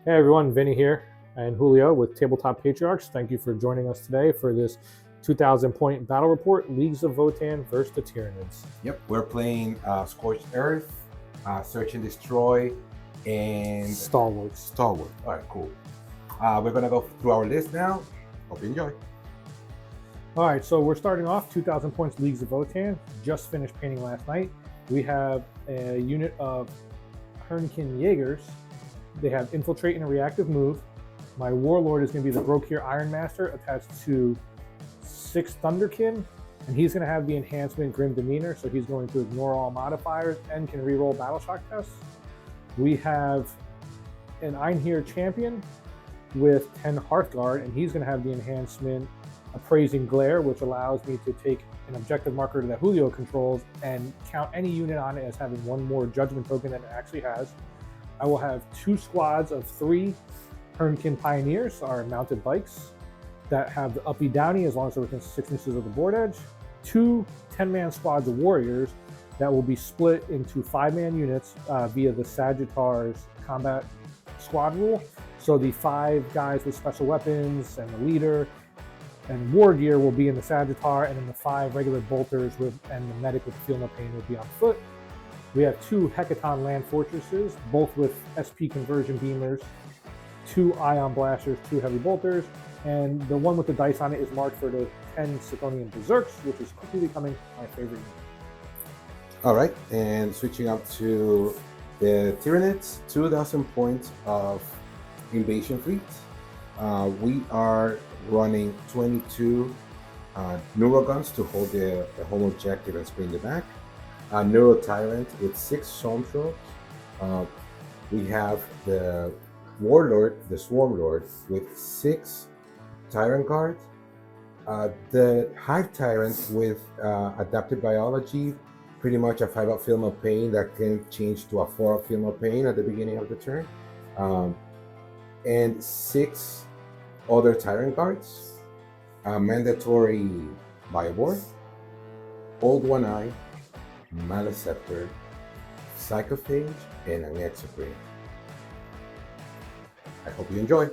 Hey everyone, Vinny here and Julio with Tabletop Patriarchs. Thank you for joining us today for this 2,000 point battle report, Leagues of Votann versus the Tyranids. Yep, we're playing Scorched Earth, Search and Destroy, and Stalwarts. Stalwart. All right, cool. We're gonna go through our list now. Hope you enjoy. All right, so we're starting off 2,000 points Leagues of Votann. Just finished painting last night. We have a unit of Hernkin Jaegers. They have Infiltrate and a reactive move. My Warlord is going to be the Brokir Iron Master attached to 6 Thunderkin, and he's going to have the enhancement Grim Demeanor, so he's going to ignore all modifiers and can reroll Battle Shock tests. We have an Einhir Champion with 10 Hearthguard, and he's going to have the enhancement Appraising Glare, which allows me to take an objective marker that Julio controls and count any unit on it as having one more judgment token than it actually has. I will have 2 squads of 3 Hernkin Pioneers, our mounted bikes, that have the uppy downy as long as they're within 6 inches of the board edge. 2 10-man squads of warriors that will be split into 5-man units via the Sagittar's combat squad rule. So the 5 guys with special weapons and the leader and war gear will be in the Sagittar, and then the 5 regular bolters and the medic with Feel No Pain will be on foot. We have 2 Hecaton Land Fortresses, both with SP conversion beamers, 2 Ion Blasters, 2 Heavy Bolters, and the one with the dice on it is marked for the 10 Sithonian Berserks, which is quickly becoming my favorite unit. All right, and switching up to the Tyranids, 2,000 points of invasion fleet. We are running 22 Neuroguns to hold the home objective and screen the back. Neuro Tyrant with 6 Stormtrolls. We have the Warlord, the Swarm Lord, with 6 Tyrant Guards. The Hive Tyrant with Adaptive Biology, pretty much a 5-up Film of Pain that can change to a 4-up Film of Pain at the beginning of the turn. And 6 other Tyrant Guards. Mandatory Bioboard, Old One Eye, Maleceptor, Psychophage, and an Exocrine. I hope you enjoy.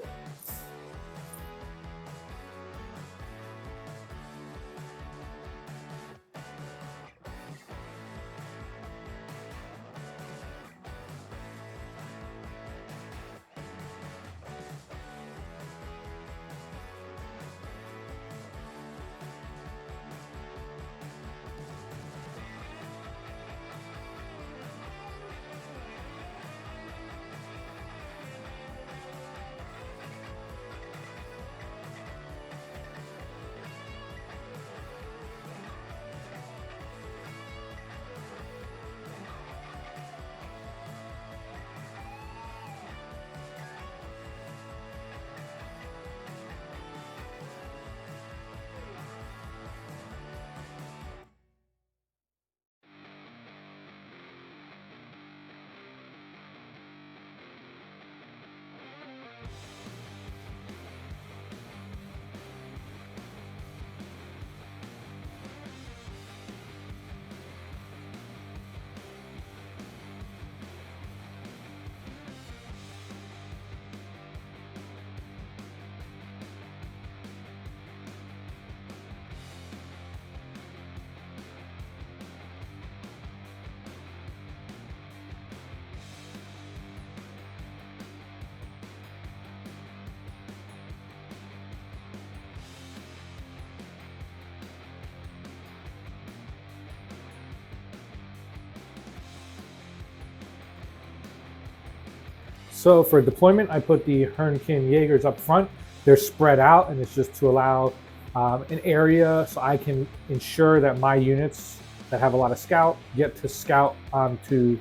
So for deployment, I put the Hernkin Jaegers up front. They're spread out, and it's just to allow an area so I can ensure that my units that have a lot of scout get to scout onto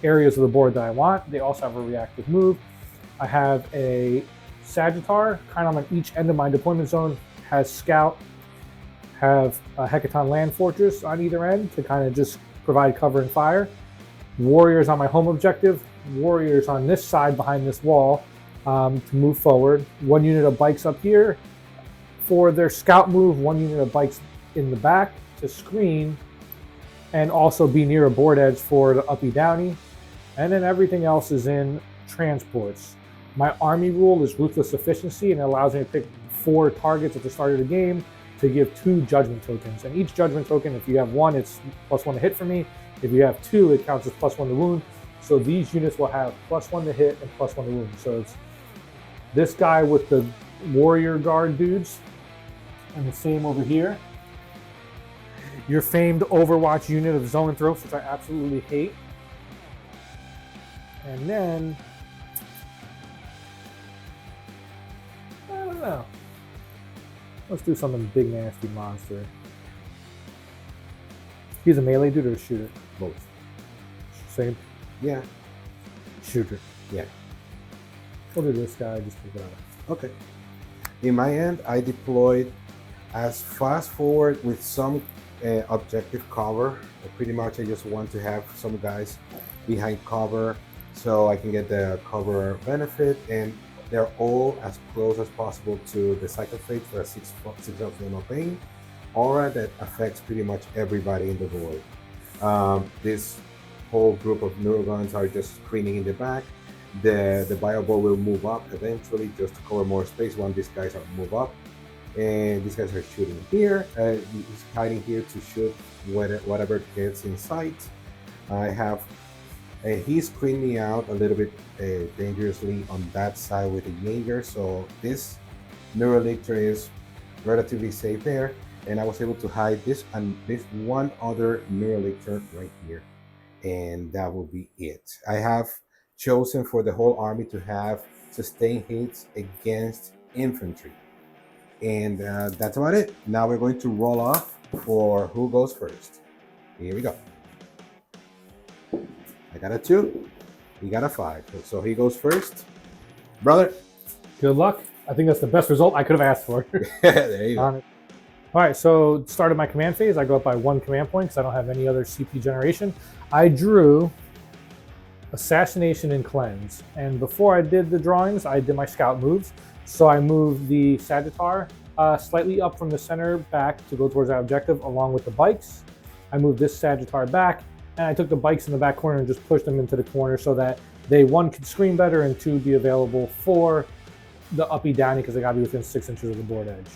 areas of the board that I want. They also have a reactive move. I have a Sagittar kind of on each end of my deployment zone, has scout, have a Hecaton Land Fortress on either end to kind of just provide cover and fire. Warriors on my home objective, warriors on this side behind this wall to move forward. 1 unit of bikes up here for their scout move, 1 unit of bikes in the back to screen and also be near a board edge for the uppy downy. And then everything else is in transports. My army rule is Ruthless Efficiency, and it allows me to pick 4 targets at the start of the game to give 2 judgment tokens. And each judgment token, if you have 1, it's +1 to hit for me. If you have 2, it counts as +1 to wound. So these units will have +1 to hit and +1 to wound. So it's this guy with the warrior guard dudes, and the same over here. Your famed Overwatch unit of Zoanthropes, which I absolutely hate. And then, I don't know. Let's do something big, nasty monster. He's a melee dude or a shooter? Both. Same? Yeah. Shooter. Yeah. We'll do this guy just to go. Okay. In my end, I deployed as fast forward with some objective cover. Pretty much I just want to have some guys behind cover so I can get the cover benefit, and they're all as close as possible to the Cycle Fate for a 6 of Flame of Pain aura that affects pretty much everybody in the void. This whole group of Neuroguns are just screening in the back. The Bio Ball will move up eventually just to cover more space when these guys are move up. And these guys are shooting here. He's hiding here to shoot whatever gets in sight. I have he screened me out a little bit dangerously on that side with the Jaeger, so this Neurolictor is relatively safe there, and I was able to hide this and this one other Neurolictor right here, and that will be it. I have chosen for the whole army to have sustained hits against infantry. And that's about it. Now we're going to roll off for who goes first. Here we go. I got a 2. He got a 5. So he goes first. Brother. Good luck. I think that's the best result I could have asked for. There you go. All right, so started my command phase. I go up by 1 command point because I don't have any other CP generation. I drew Assassination and Cleanse. And before I did the drawings, I did my scout moves. So I moved the Sagittar slightly up from the center back to go towards that objective along with the bikes. I moved this Sagittar back, and I took the bikes in the back corner and just pushed them into the corner so that they, 1, could screen better, and 2, be available for the uppy downy because they got to be within 6 inches of the board edge.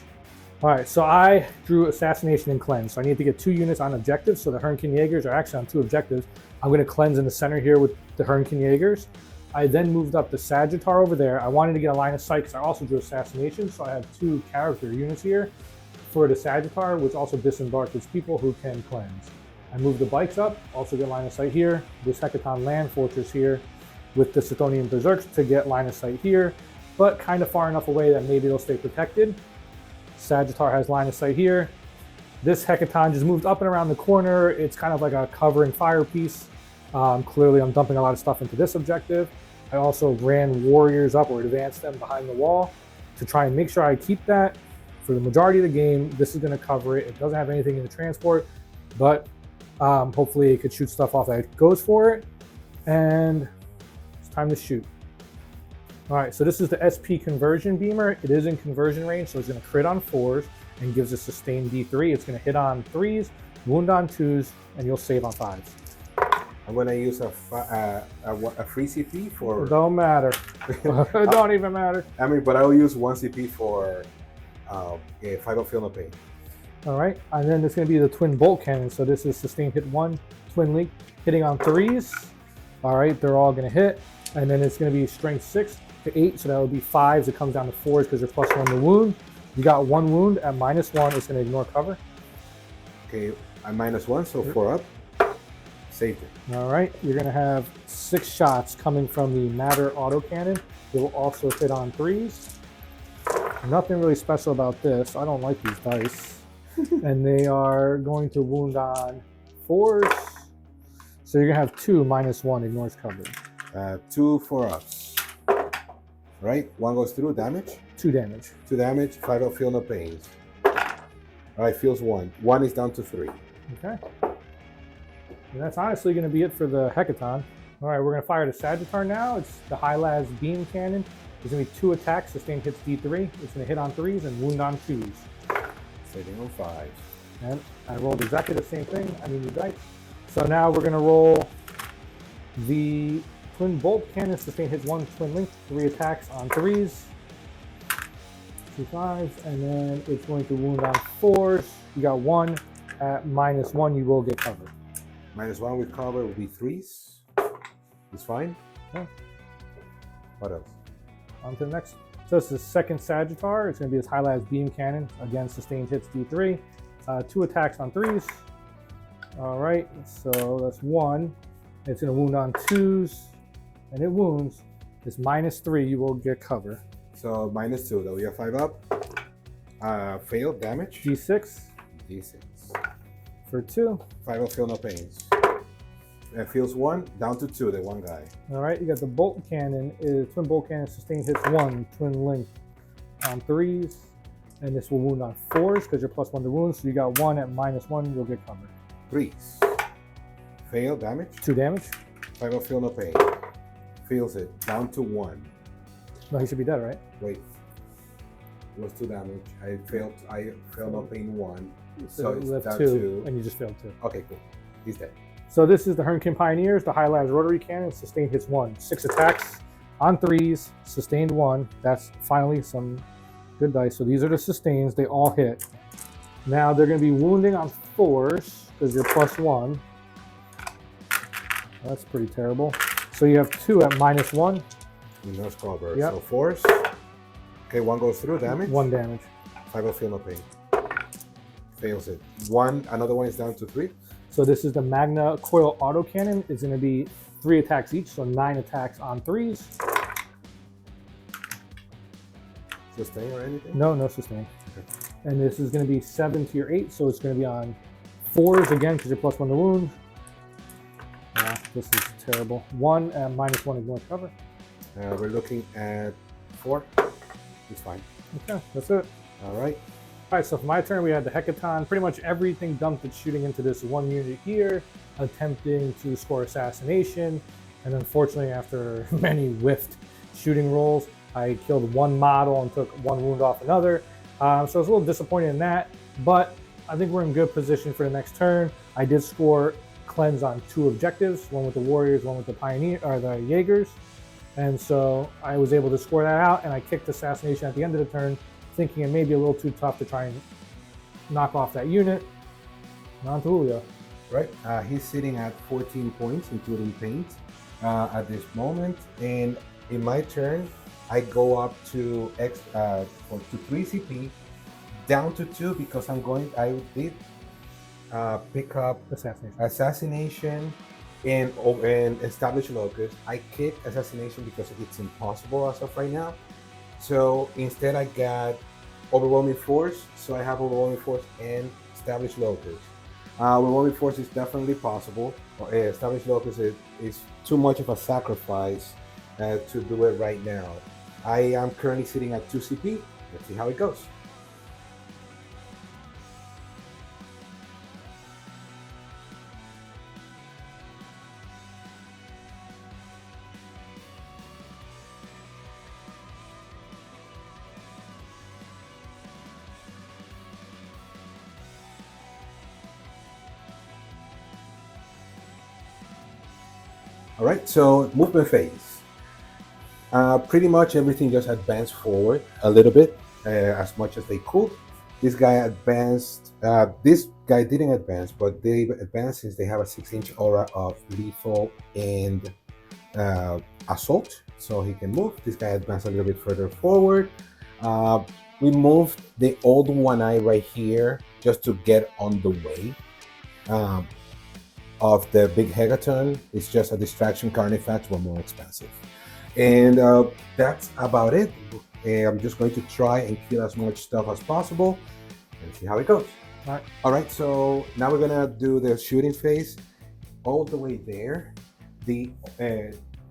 All right, so I drew Assassination and Cleanse. So I need to get 2 units on objectives. So the Hernkin Jaegers are actually on 2 objectives. I'm going to cleanse in the center here with the Hernkin Jaegers. I then moved up the Sagittar over there. I wanted to get a line of sight because I also drew Assassination, so I have 2 character units here for the Sagittar, which also disembark its people who can cleanse. I moved the bikes up, also get line of sight here. This Hecaton Land Fortress here with the Sithonian Berserks to get line of sight here, but kind of far enough away that maybe they'll stay protected. Sagittar has line of sight here. This Hecaton just moved up and around the corner. It's kind of like a cover and fire piece. Clearly I'm dumping a lot of stuff into this objective. I also ran warriors up or advanced them behind the wall to try and make sure I keep that for the majority of the game. This is going to cover it. It doesn't have anything in the transport, but hopefully it could shoot stuff off that goes for it. And it's time to shoot. All right, so this is the SP Conversion Beamer. It is in conversion range, so it's going to crit on 4s and gives a sustained D3. It's going to hit on 3s, wound on 2s, and you'll save on 5s. I'm going to use a free CP for... It don't matter. It don't even matter. I mean, but I'll use 1 CP for 5 of Feel No Pain. All right, and then it's going to be the Twin Bolt Cannon. So this is sustained hit 1, Twin Leak, hitting on 3s. All right, they're all going to hit. And then it's going to be strength 6 to 8, so that would be 5s. It comes down to 4s because you're +1 to wound. You got 1 wound at -1. It's going to ignore cover. Okay, I'm -1, so 4 up. Saved it. All right, you're going to have 6 shots coming from the Matter Autocannon. It will also hit on 3s. Nothing really special about this. I don't like these dice. And they are going to wound on 4s. So you're going to have 2 -1, ignores cover. 2 4-ups. Right, 1 goes through, damage? 2 damage. 2 damage, 5 of Feel No Pains. All right, feels 1. 1 is down to 3. Okay. And that's honestly going to be it for the Hecaton. All right, we're going to fire the Sagittar now. It's the High-Las Beam Cannon. There's going to be 2 attacks. Sustained hits D3. It's going to hit on 3s and wound on 2s. Saving on 5s. And I rolled exactly the same thing. I mean, the dice. So now we're going to roll the Twin bolt cannon, sustain hits 1, twin link, 3 attacks on 3s. 2 5s, and then it's going to wound on 4s. You got 1 at -1, you will get covered. -1 with cover will be 3s. It's fine. Yeah. What else? On to the next. So this is second Sagittar. It's going to be this highlighted beam cannon. Again, sustained hits D3. 2 attacks on 3s. All right, so that's 1. It's going to wound on 2s, and it wounds. It's -3. You will get cover. So -2, though. We have 5 up. Failed damage. D6 D6. for 2. 5 up, feel no pains. Feels 1, down to 2, the one guy. All right, you got the bolt cannon. Twin bolt cannon, sustained hits 1, twin link on 3s, and this will wound on 4s because you're +1 to wound. So you got 1 at -1, you'll get covered. 3s. Failed damage. 2 damage. 5 up, feel no pain. Feels it, down to 1. No, he should be dead, right? Wait. It was 2 damage. I failed no pain 1. So it's you left down 2, and you just failed 2. Okay, cool. He's dead. So this is the Hernkin Pioneers, the highlighted rotary cannon, sustained hits 1. 6 attacks on 3s, sustained 1. That's finally some good dice. So these are the sustains, they all hit. Now they're going to be wounding on 4s because you're +1. That's pretty terrible. So you have 2 at -1. No cover. Yep. So 4s. Okay, 1 goes through, damage. 1 damage. 5 up, feel no pain. Fails it. 1, another one is down to 3. So this is the Magna Coil Autocannon. It's going to be 3 attacks each, so 9 attacks on 3s. Sustain or anything? No, no sustain. Okay. And this is going to be 7 to your 8, so it's going to be on 4s again because you're +1 to wound. This is terrible. 1 at -1 ignore cover. We're looking at 4. It's fine. Okay, that's it. All right. All right, so for my turn, we had the Hecaton. Pretty much everything dumped its shooting into this 1 unit here, attempting to score assassination. And unfortunately, after many whiffed shooting rolls, I killed 1 model and took 1 wound off another. So I was a little disappointed in that, but I think we're in good position for the next turn. I did score cleanse on 2 objectives, one with the Warriors, one with the Pioneer or the Jaegers. And so I was able to score that out, and I kicked assassination at the end of the turn, thinking it may be a little too tough to try and knock off that unit. On to Julio. Right. He's sitting at 14 points, including paint, at this moment. And in my turn, I go up to 3 CP, down to 2 because I did pick up assassination and establish locus. I kicked assassination because it's impossible as of right now. So instead I got overwhelming force. So I have overwhelming force and established locus. Overwhelming force is definitely possible. Established locus is too much of a sacrifice to do it right now. I am currently sitting at 2 CP. Let's see how it goes. All right, so movement phase. Pretty much everything just advanced forward a little bit, as much as they could. This guy advanced, this guy didn't advance, but they advanced since they have a 6-inch aura of lethal and assault, so he can move. This guy advanced a little bit further forward. We moved the old one-eye right here just to get on the way of the big Hecaton. It's just a distraction carnifex, but more expensive. And that's about it. I'm just going to try and kill as much stuff as possible and see how it goes. All right, so now we're gonna do the shooting phase. All the way there, the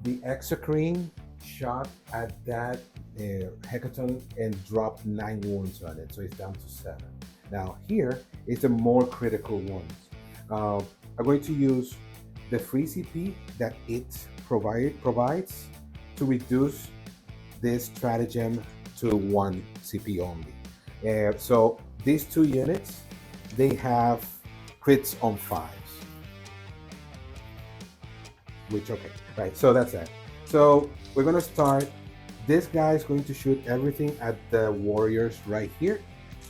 Exocrine shot at that Hecaton and dropped 9 wounds on it, so it's down to 7. Now here is the more critical ones. I'm going to use the free CP that it provides to reduce this stratagem to 1 CP only. So these 2 units, they have crits on 5s. Which, okay, Right, so that's that. So we're gonna start. This guy is going to shoot everything at the warriors right here.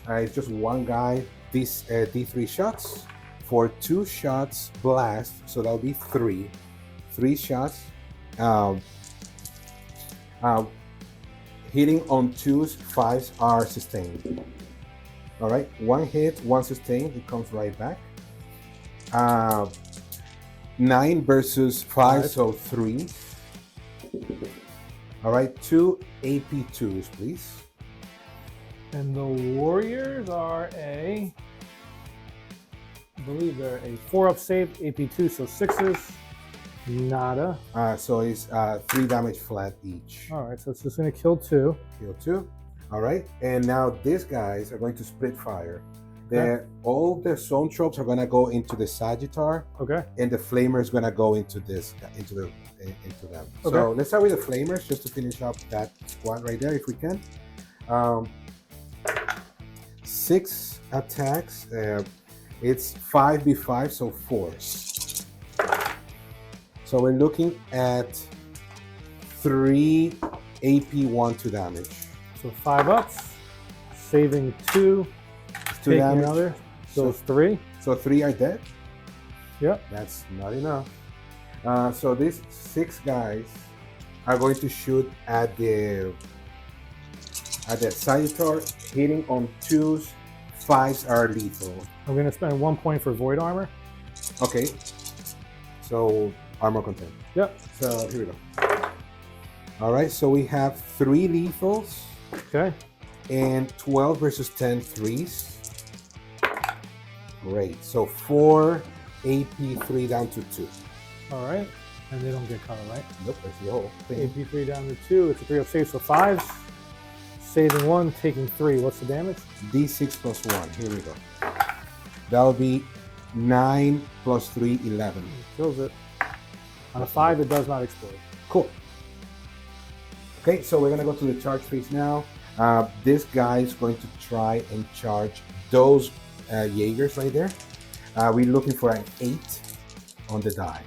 It's just one guy. These D3 shots for 2 shots blast. So that'll be 3. 3 shots. Um, hitting on 2s, 5s are sustained. All right, 1 hit, 1 sustained. It comes right back. 9 versus 5, so 3. All right, 2 AP2s, please. And the warriors are I believe they're a 4-up save, AP2, so 6s. Nada. So it's 3 damage flat each. All right, so it's just going to kill 2. Kill 2. All right, and now these guys are going to split fire. Okay. All the zone tropes are going to go into the Sagittar, Okay. and the flamer is going to go into into them. Okay. So let's start with the flamers just to finish up that squad right there, if we can. 6 attacks. It's 5v5, so 4. So we're looking at 3 AP1 to damage. So 5 ups, saving 2, 2 taking damage. another, so So- 3. So 3 are dead. Yep. That's not enough. So these 6 guys are going to shoot at the Sagittar, hitting on 2s. 5s are lethal. I'm going to spend 1 point for void armor. Okay. So armor content. Yep. So here we go. All right. So we have 3 lethals Okay. and 12 versus 10 3s. Great. So 4 AP3 down to 2. All right. And they don't get cover, right? Nope, that's the whole thing. AP3 down to 2. It's a 3-up save, so 5s. Saving 1, taking 3. What's the damage? D6 plus 1. Here we go. That'll be 9 plus 3, 11. Kills it. On a 5, it does not explode. Cool. Okay, so we're going to go to the charge phase now. This guy is going to try and charge those Jaegers right there. We're looking for an 8 on the die.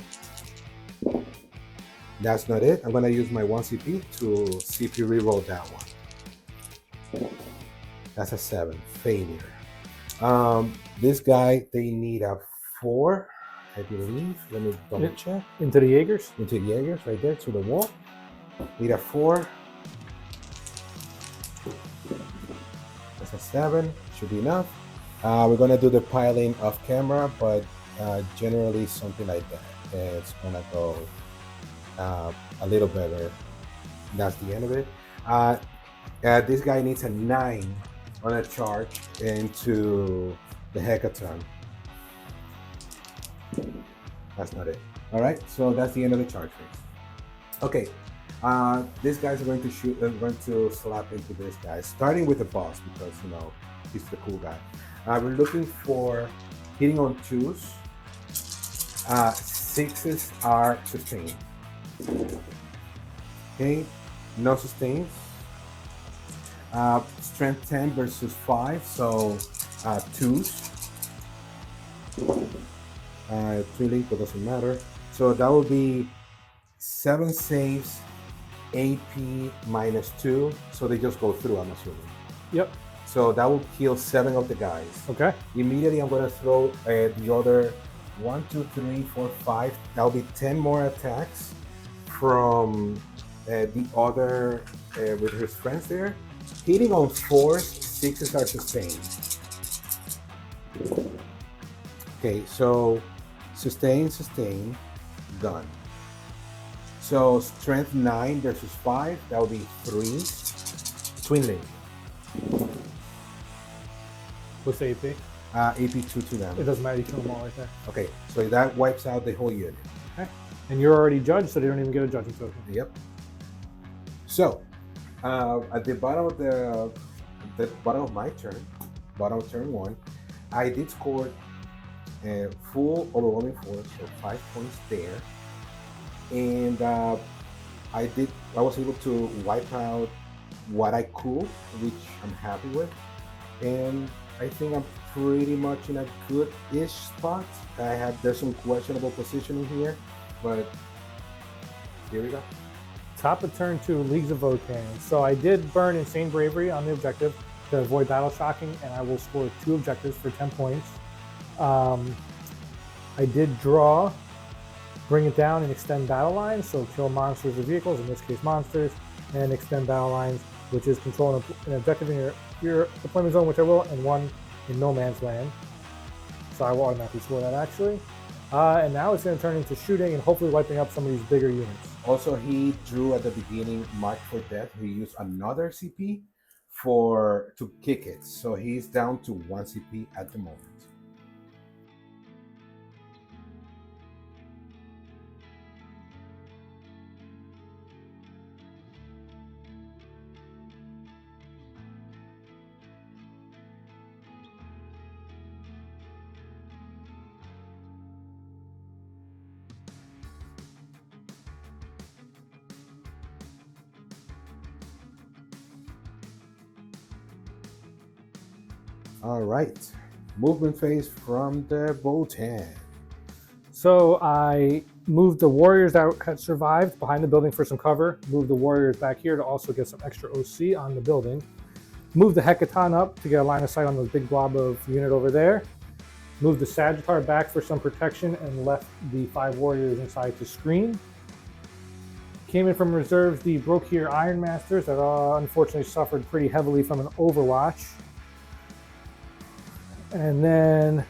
That's not it. I'm going to use my 1 CP to CP reroll that one. That's a 7. Failure. This guy, they need a 4, I believe. Let me double check. Into the Jaegers. Into the Jaegers, right there, to the wall. Need a 4. That's a 7. Should be enough. We're going to do the piling off camera, but generally something like that. It's going to go a little better. That's the end of it. This guy needs a 9 on a charge into the Hecaton. That's not it. All right, so that's the end of the charge phase. Okay, these guys are going to shoot. They're going to slap into this guy, starting with the boss because he's the cool guy. We're looking for hitting on 2s. 6s are sustained. Okay, no sustains. Strength 10 versus 5, so 2s. 3 lethal, but doesn't matter. So that will be 7 saves, AP minus 2. So they just go through, I'm assuming. Yep. So that will kill 7 of the guys. Okay. Immediately, I'm going to throw the other 1, 2, 3, 4, 5. That'll be 10 more attacks from the other with his friends there. Hitting on 4s, 6s are sustained. Okay, so sustain, done. So strength 9 versus 5, that would be 3. Twin link. What's the AP? AP 2 to It them. doesn't matter. You kill them all right there. Okay, so that wipes out the whole unit. Okay. And you're already judged, so they don't even get a judging token. Yep. So at the bottom of the bottom of my turn, bottom of turn 1, I did score a full overwhelming force, so 5 points there, and I was able to wipe out what I could, which I'm happy with, and I think I'm pretty much in a good-ish spot. There's some questionable positioning here, but Here we go. Top of turn 2, Leagues of Votann. So I did burn Insane Bravery on the objective to avoid battle shocking, and I will score 2 objectives for 10 points. I did draw, bring it down and extend battle lines, so kill monsters or vehicles, in this case monsters, and extend battle lines, which is control an objective in your deployment zone, which I will, and 1 in no man's land. So I will automatically score that actually. And now it's going to turn into shooting and hopefully wiping up some of these bigger units. Also, he drew at the beginning Mark for Death. He used another CP to kick it. So he's down to 1 CP at the moment. All right, movement phase from the Votann. So I moved the warriors that had survived behind the building for some cover, moved the warriors back here to also get some extra OC on the building, moved the Hecaton up to get a line of sight on the big blob of unit over there, moved the Sagittar back for some protection and left the 5 warriors inside to screen. Came in from reserves the Brokir Iron Masters that unfortunately suffered pretty heavily from an overwatch. And then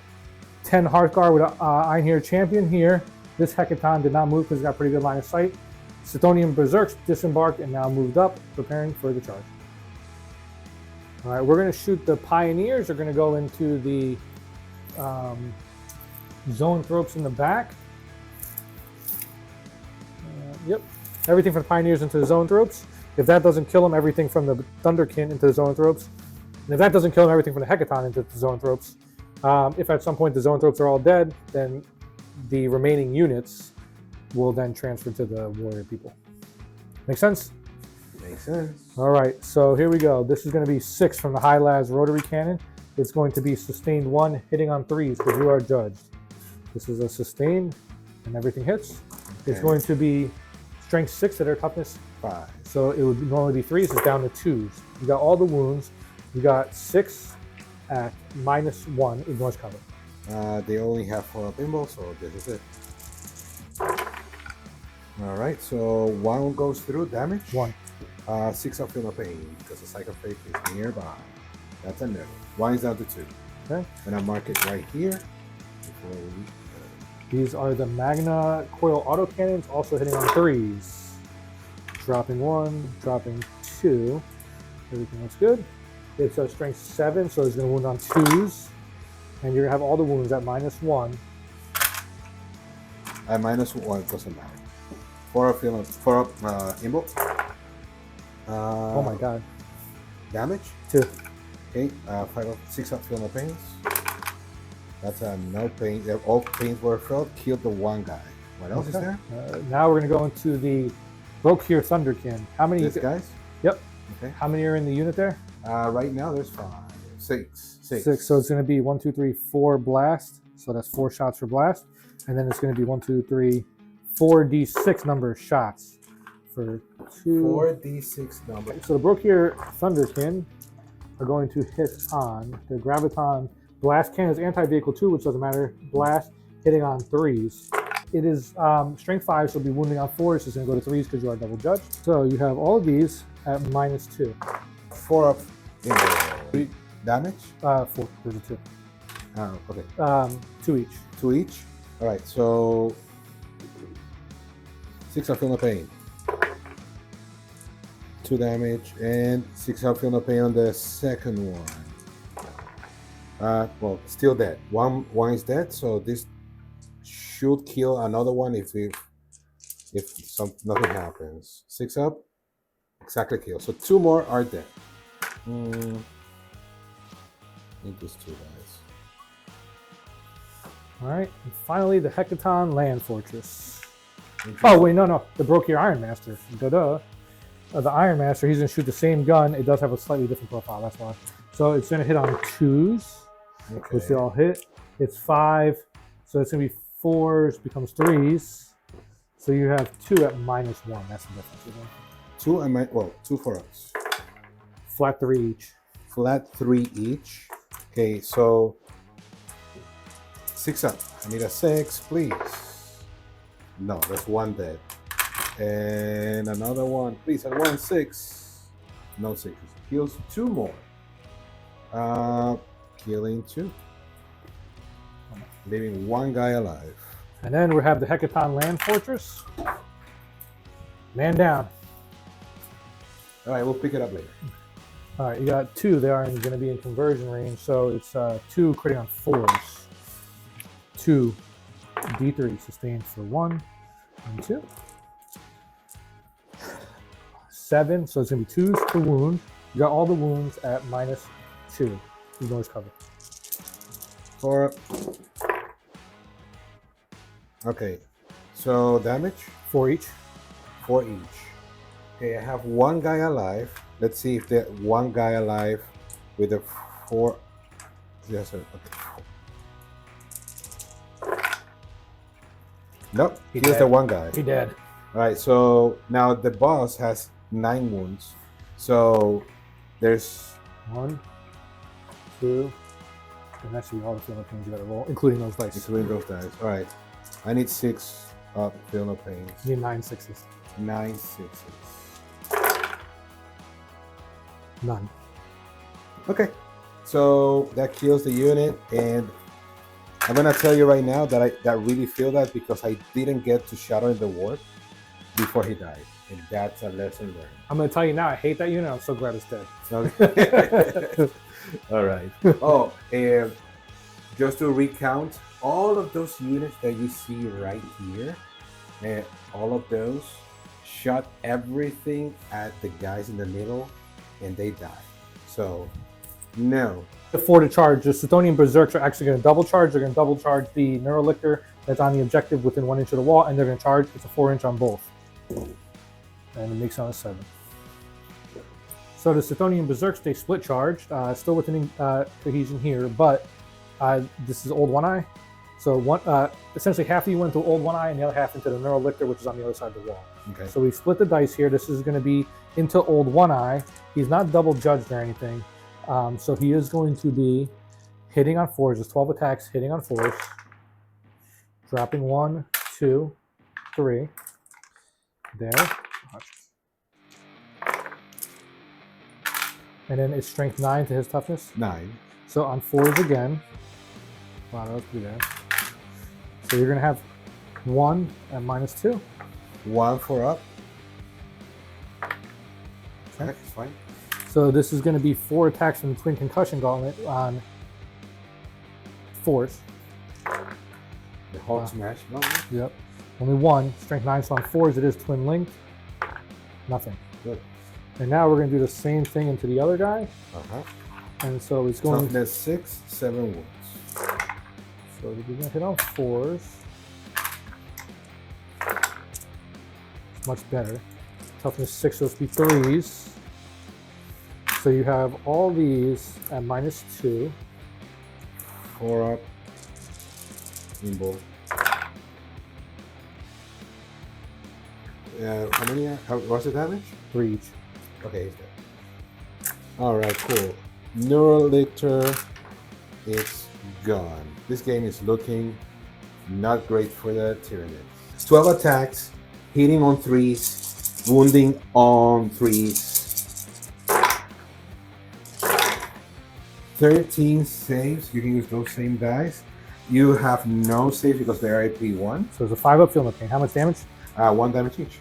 10 Hearthguard with Einherjar Champion here. This Hecaton did not move because it's got pretty good line of sight. Sithonian Berserks disembarked and now moved up, preparing for the charge. All right, we're going to shoot the Pioneers. They're going to go into the Zone Thropes in the back. Yep, everything from the Pioneers into the Zone Thropes. If that doesn't kill them, everything from the Thunderkin into the Zone Thropes. And if that doesn't kill them, everything from the Hecaton into the Zone Thropes. If at some point the Zone Thropes are all dead, then the remaining units will then transfer to the warrior people. Make sense? Makes sense. All right, so here we go. This is going to be 6 from the High Las Rotary Cannon. It's going to be sustained 1, hitting on 3s because you are judged. This is a sustain, and everything hits. Okay. It's going to be strength 6 at their toughness 5. So it would normally be 3s, it's down to 2s. You got all the wounds. You got 6 at -1, ignores cover. They only have 4 pinballs, so this is it. All right, so 1 goes through, damage. 1. 6 of Feel No Pain, because the Cycle Fake is nearby. That's a no. 1 is down to 2. Okay. And I'll mark it right here. These are the Magna Coil Autocannons, also hitting on 3s. Dropping 1, dropping 2. Everything looks good. It's a strength 7, so it's going to wound on 2s. And you're going to have all the wounds at -1. At -1, it doesn't matter. 4 of Imbo. Oh my god. Damage? 2. Okay, 6 of Feel No Pains. That's a no pain. All pains were felt, killed the 1 guy. What else is there? Now we're going to go into the Brokir Thunderkin. How many? These guys? Yep. Okay. How many are in the unit there? Right now there's 5. 6. 6. So it's going to be 1, 2, 3, 4 blast. So that's 4 shots for blast. And then it's going to be 1, 2, 3, 4d6 number of shots for 2. 4d6 number. So the Brokir Thunderkin are going to hit on the Graviton Blast Cannon is anti-vehicle 2, which doesn't matter. Blast, hitting on 3s. It is strength 5, so it'll be wounding on 4s. So it's going to go to 3s because you are double judged. So you have all of these at -2. 4 of damage? 4. There's a 2. Okay. 2 each. 2 each? All right, so 6 of Feel No Pain. 2 damage, and 6 of Feel No Pain on the second one. Well, still dead. One is dead, so this should kill another one if nothing happens. 6 up, exactly kill. So 2 more are dead. I think these 2 guys. All right, and finally the Hecaton Land Fortress. Oh wait, no, the Brokir Iron Master. The Iron Master, he's gonna shoot the same gun. It does have a slightly different profile, that's why. So it's gonna hit on 2s, which they all hit. It's 5, so it's gonna be 4s, becomes 3s. So you have 2 at -1. That's the difference. Isn't it? 2 and well, 2 for us. Flat 3 each. Flat 3 each. Okay, so 6 up. I need a 6, please. No, that's 1 dead. And another one, please. I want 6. No 6. Heals 2 more. Killing 2. Leaving 1 guy alive. And then we have the Hecaton Land Fortress. Man down. All right, we'll pick it up later. All right, you got 2. They are going to be in conversion range, so it's 2 critting on 4s. 2 D3 sustained for 1 and 2. 7, so it's going to be 2s to wound. You got all the wounds at -2. You noise cover. 4. Okay, so damage? 4 each. 4 each. Okay, I have 1 guy alive. Let's see if that 1 guy alive with a 4. Yes, sir. Okay. Nope, here's the 1 guy. He dead. All right, so now the boss has 9 wounds. So there's 1, 2, and that's all the feeling pains you got to roll, including those dice. including those dice. All right, I need 6 up. Feel no pains. You need 9 6s. 9 6s. None. Okay, so that kills the unit, and I'm gonna tell you right now that I really feel that because I didn't get to shadow in the ward before he died, and that's a lesson learned. I'm going to tell you now, I hate that unit. I'm so glad it's dead. Okay. All right. Oh, and just to recount, all of those units that you see right here, and all of those shot everything at the guys in the middle, and they died. So, no. The 4 to charge, the Sithonian Berserks are actually going to double charge. They're going to double charge the Neurolictor that's on the objective within 1 inch of the wall, and they're going to charge. It's a 4 inch on both. And it makes it on a 7. So the Sithonian Berserks, they split charged, still within cohesion here, but this is old One Eye. So essentially half of you went to old One Eye and the other half into the Neurolictor, which is on the other side of the wall. Okay. So we split the dice here. This is going to be into old One Eye. He's not double judged or anything. So he is going to be hitting on 4s. There's 12 attacks, hitting on 4s. Dropping 1, 2, 3. There. And then it's strength 9 to his toughness. 9. So on 4s again. Wow, that was pretty bad. So you're going to have 1 at -2. 1 for up. Okay. That's fine. So this is going to be 4 attacks from the Twin Concussion Gauntlet on 4s. The Hulk Smash. No. Yep. Only 1. Strength 9, so on 4s it is Twin Linked. Nothing. Good. And now we're going to do the same thing into the other guy. Uh-huh. And so it's going to... Toughness 6, 7 wounds. So we're going to hit on 4s. It's much better. Toughness 6, those be 3s. So you have all these at -2. 4 up. Nimble. How many? What's the damage? 3 each. Okay, he's dead. Alright, cool. Neurolictor, it's gone. This game is looking not great for the Tyranids. 12 attacks, hitting on 3s, wounding on 3s. 13 saves, you can use those same dice. You have no saves because they're AP1. So there's a 5-up Feel No Pain. How much damage? 1 damage each.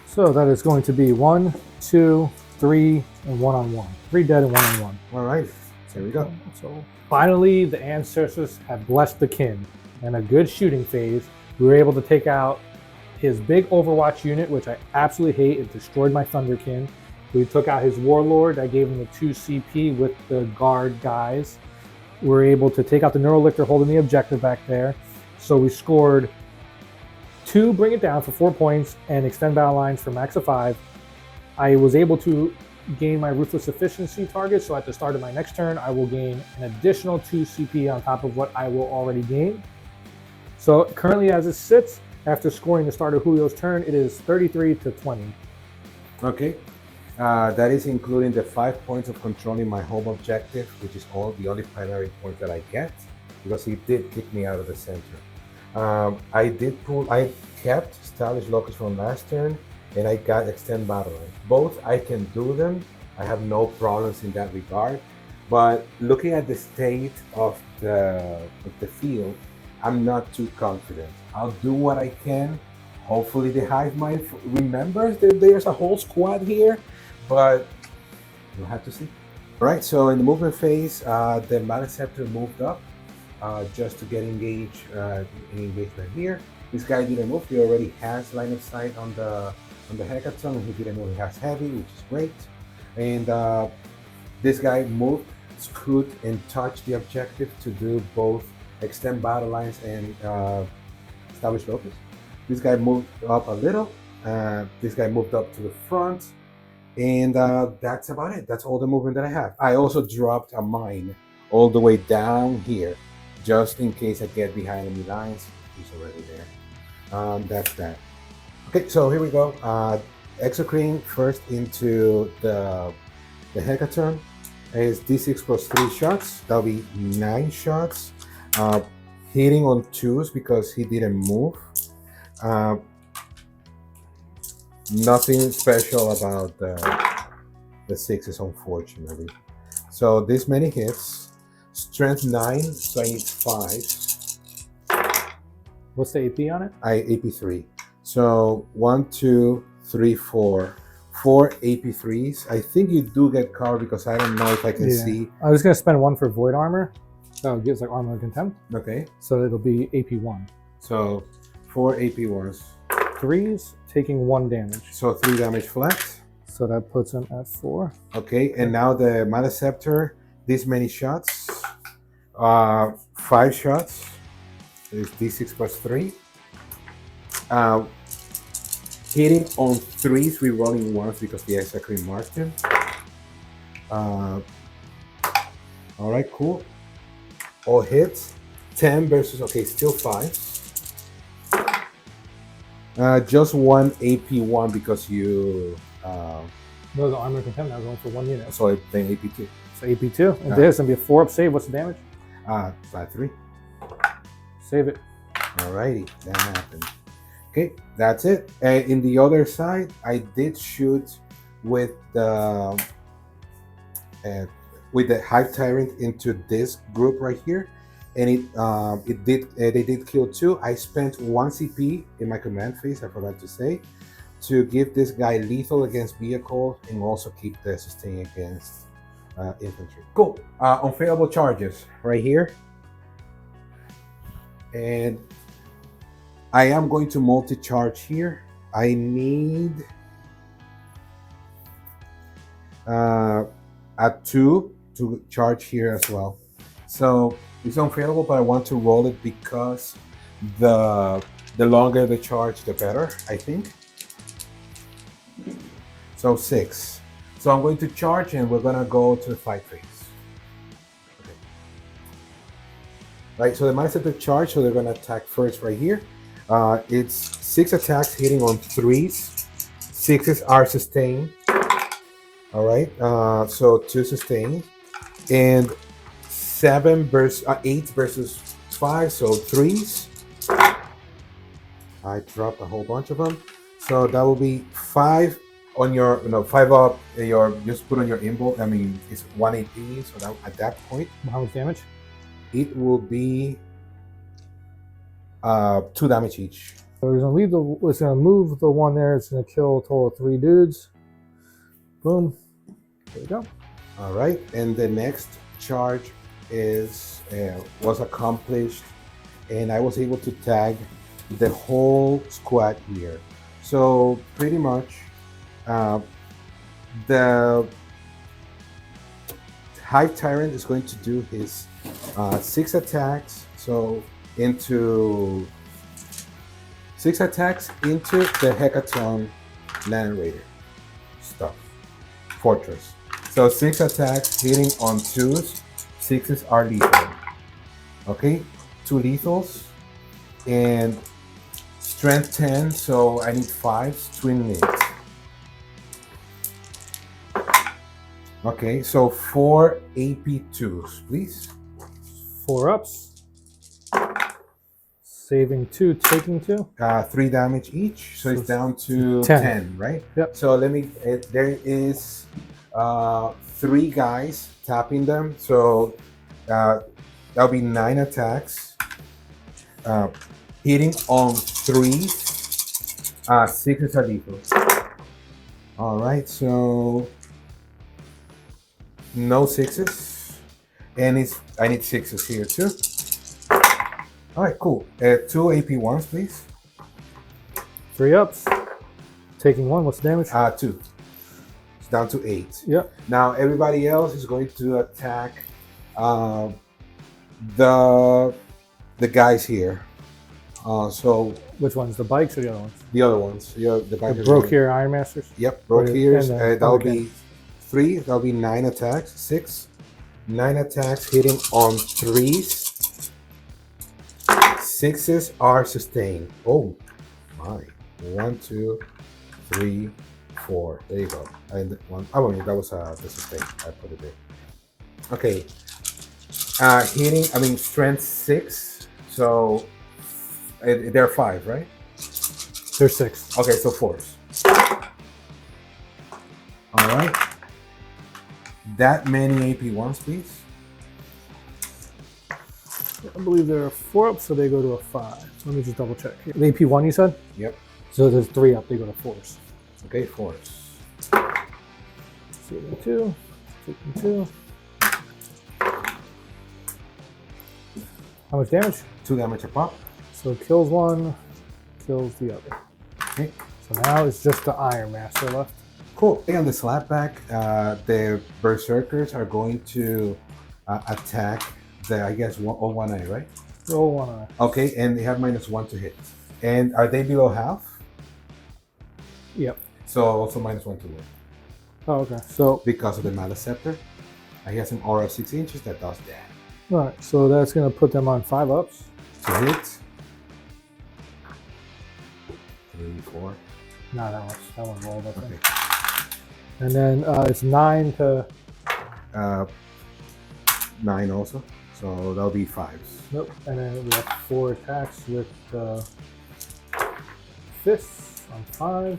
So that is going to be 1, 2, 3, and 1-on-1. 3 dead and 1-on-1. Alright, here we go. So finally, the ancestors have blessed the kin. And a good shooting phase, we were able to take out his big Overwatch unit, which I absolutely hate. It destroyed my Thunderkin. We took out his Warlord. I gave him the 2 CP with the guard guys. We were able to take out the Neurolictor holding the objective back there. So we scored 2, bring it down for 4 points, and extend battle lines for max of 5. I was able to gain my Ruthless Efficiency target, so at the start of my next turn, I will gain an additional 2 CP on top of what I will already gain. So currently as it sits, After scoring the start of Julio's turn, it is 33 to 20. Okay. That is including the 5 points of controlling my home objective, which is all the only primary point that I get, because he did kick me out of the center. I kept Stylish Locus from last turn, and I got Extend Battle Line. Both I can do them. I have no problems in that regard. But looking at the state of the field, I'm not too confident. I'll do what I can. Hopefully the Hive Mind remembers that there's a whole squad here, but we'll have to see. All right, so in the movement phase, the Maleceptor moved up just to get engaged in engagement here. This guy didn't move. He already has line of sight on the Hecaton, and he didn't move. He has heavy, which is great. And this guy moved, scoot, and touched the objective to do both Extend Battle Lines and Establish Locus. This guy moved up a little. This guy moved up to the front. And that's about it. That's all the movement that I have. I also dropped a mine all the way down here, just in case I get behind enemy lines. He's already there. That's that. Okay, so here we go. Exocrine first into the Hecaton is D6 plus 3 shots. That'll be 9 shots. Hitting on 2s because he didn't move. Nothing special about the 6s, unfortunately. So this many hits. Strength 9, so I need 5. What's the AP on it? AP 3. So 1, 2, 3, 4. 4 AP3s. I think you do get covered because I don't know if I can see. I was going to spend 1 for Void Armor. So it gives like Armor and Contempt. Okay. So it'll be AP1. So 4 AP1s. 3s, taking 1 damage. So 3 damage flat. So that puts him at 4. Okay, and now the Maleceptor, this many shots. 5 shots. It's D6 plus 3. Hitting on 3s, rerolling 1s because the Exocrine marked him. All right, cool. All hits. 10 versus, okay, still 5. Just 1 AP1 because you... No, the Armor and Contempt now going for 1 unit. So then AP2. So AP2. And this going to be a 4-up save. What's the damage? Flat 3. Save it. Alrighty, that happened. Okay, that's it. In the other side, I did shoot with the Hive Tyrant into this group right here, and they did kill 2. I spent 1 CP in my command phase. I forgot to say, to give this guy lethal against vehicle and also keep the sustain against infantry. Cool. Unfailable charges right here, and I am going to multi-charge here. I need a 2 to charge here as well. So it's unfailable, but I want to roll it because the longer the charge, the better, I think. So 6. So I'm going to charge and we're gonna go to the fight phase. Okay. Right, so the Maleceptor charge, so they're gonna attack first right here. It's 6 attacks hitting on 3s. 6s are sustained. All right, so 2 sustained, and 8 versus 5, so 3s. I dropped a whole bunch of them, so that will be 5 on your 5 up. Your just put on your invul. I mean, it's 1 AP, so that at that point, How much damage? it will be 2 damage each. So we're gonna move the one there. It's gonna kill a total of 3 dudes. Boom. There we go. All right, and the next charge was accomplished, and I was able to tag the whole squad here. So pretty much, the Hive Tyrant is going to do his 6 attacks. So into 6 attacks into the Hecaton Land Raider stuff fortress. So 6 attacks hitting on 2s. 6s are lethal. Okay, 2 lethals and strength 10, so I need 5s to innate. Okay, so 4 AP2s, please. 4 ups. Saving 2, taking 2. 3 damage each, so it's down to 10. 10, right? Yep. So let me, there is 3 guys tapping them, so that'll be 9 attacks. Hitting on 3s, 6s are lethal. All right, so no 6s, and I need 6s here too. All right, cool. 2 AP1s, please. 3 ups. Taking 1. What's the damage? 2. It's down to 8. Yep. Now everybody else is going to attack the guys here. So which ones? The bikes or the other ones? the other ones, the bikes. The broke here Iron Masters. Yep, broke here. That'll okay. be 3. That'll be 9 attacks. 6, 9 attacks hitting on 3s. 6s are sustained. Oh my! 1, 2, 3, 4. There you go. And one. Oh, that was the sustain. I put it there. Okay. Hitting. I mean, strength 6. So they're 5, right? They're 6. Okay, so 4s. All right. That many AP1s, please. I believe there are 4 up, so they go to a 5. Let me just double check here. The AP1 you said? Yep. So there's 3 up, they go to 4s. Okay, 4s. Saving 2, taking 2. How much damage? 2 damage a pop. So kills 1, kills the other. Okay. So now it's just the Iron Master left. Cool. On the slapback, the Berserkers are going to attack the, I guess, 1A, right? Roll 1 eye. Okay, and they have -1 to hit. And are they below half? Yep. So also -1 to hit. Oh, okay. So Because of the Malice Scepter. He has an aura of 6 inches that does that. all right. So that's gonna put them on 5 ups. To hit. 3, 4. Not that much. That one rolled up. Okay. And then it's 9 to. 9 also. So that'll be 5s. Nope. And then we have 4 attacks with fists on 5.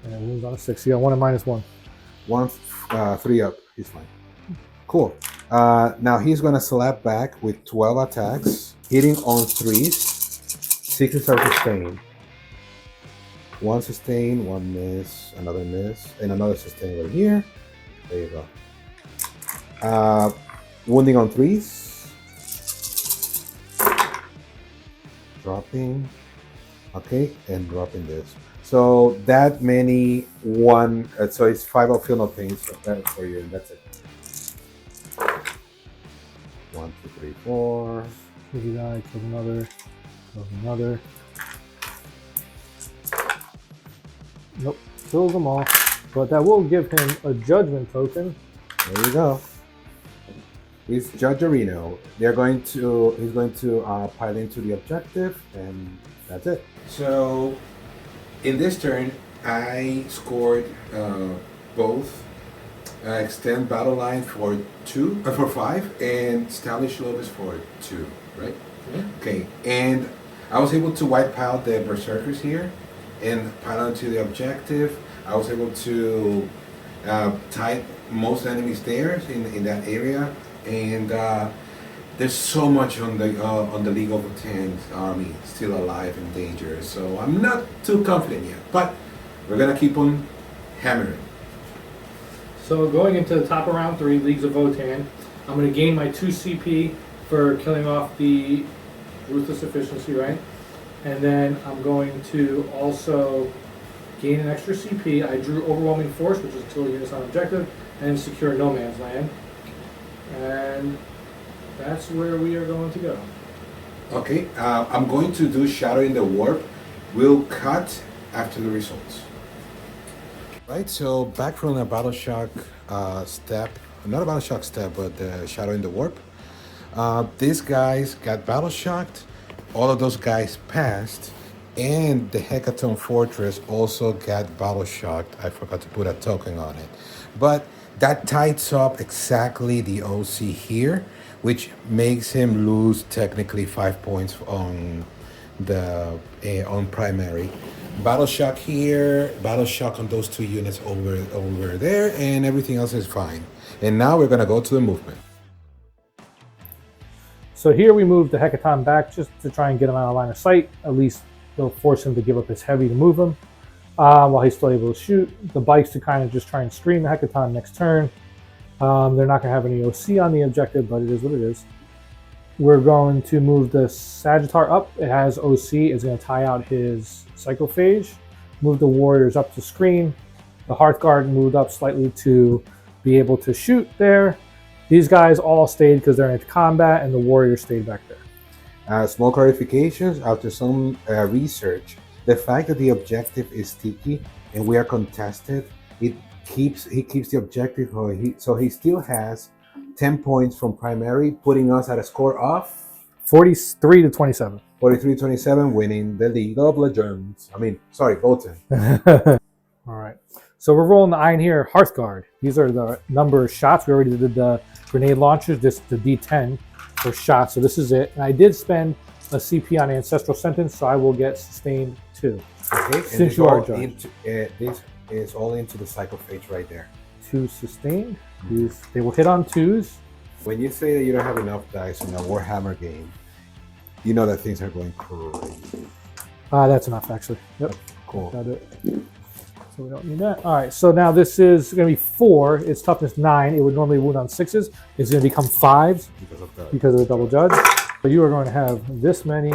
And wounds on a 6. You got 1 and -1. 1, 3 up. He's fine. Cool. Now he's gonna slap back with 12 attacks, hitting on 3s. 6s are sustained. 1 sustain, 1 miss, another miss, and another sustain right here. There you go. Wounding on 3s. Dropping. Okay, and dropping this. So that many one, so it's 5 of feel no pain for you, and that's it. 1, 2, 3, 4. Kills a guy, kills another, kills another. Nope, kills them all. But that will give him a judgment token. There you go. He's Judge Areno. He's going to pile into the objective, and that's it. So, in this turn, I scored both extend battle line for 5, and establish locus for 2, right? Yeah. Okay, and I was able to wipe out the berserkers here and pile into the objective. I was able to tie most enemies there in that area, and there's so much on the League of Votann army still alive and dangerous. So I'm not too confident yet, but we're gonna keep on hammering. So going into the top of round 3, Leagues of Votann, I'm going to gain my 2 CP for killing off the Ruthless Efficiency, right? And then I'm going to also gain an extra CP. I drew Overwhelming Force, which is until units on objective, and secure No Man's Land. And that's where we are going to go. Okay, I'm going to do Shattering the Warp. We'll cut after the results. Right, so back from the Battle Shock step, not a Battle Shock step, but the Shattering the Warp. These guys got Battle Shocked, all of those guys passed, and the Hecaton Fortress also got battle shocked. I forgot to put a token on it, but that ties up exactly the OC here, which makes him lose technically 5 points on the on primary. Battle shock here, battle shock on those two units over there, and everything else is fine. And now we're gonna go to the movement. So here we move the Hecaton back just to try and get him out of line of sight. At least they'll force him to give up his heavy to move him while he's still able to shoot. The bikes to kind of just try and screen the Hecaton next turn. They're not going to have any OC on the objective, but it is what it is. We're going to move the Sagittar up. It has OC. It's going to tie out his Psychophage. Move the Warriors up to screen. The Hearthguard moved up slightly to be able to shoot there. These guys all stayed because they're in combat, and the Warriors stayed back there. Small clarifications after some research. The fact that the objective is sticky and we are contested, he keeps the objective, so he still has 10 points from primary, putting us at a score of 43 to 27. 43-27, winning the League of Legends. Votann. All right. So we're rolling the iron here, Hearthguard. These are the number of shots. We already did the grenade launchers, this the D10 for shots. So this is it. And I did spend a CP on Ancestral Sentence, so I will get sustained 2. Okay, Since you are judged. This is all into the Psychophage right there. 2 sustained. They will hit on 2s. When you say that you don't have enough dice in a Warhammer game, you know that things are going crazy. That's enough, actually. Yep. Cool. Got it. So we don't need that. All right, so now this is going to be 4. It's toughness 9. It would normally wound on 6s. It's going to become 5s because of the double judge. So you are going to have this many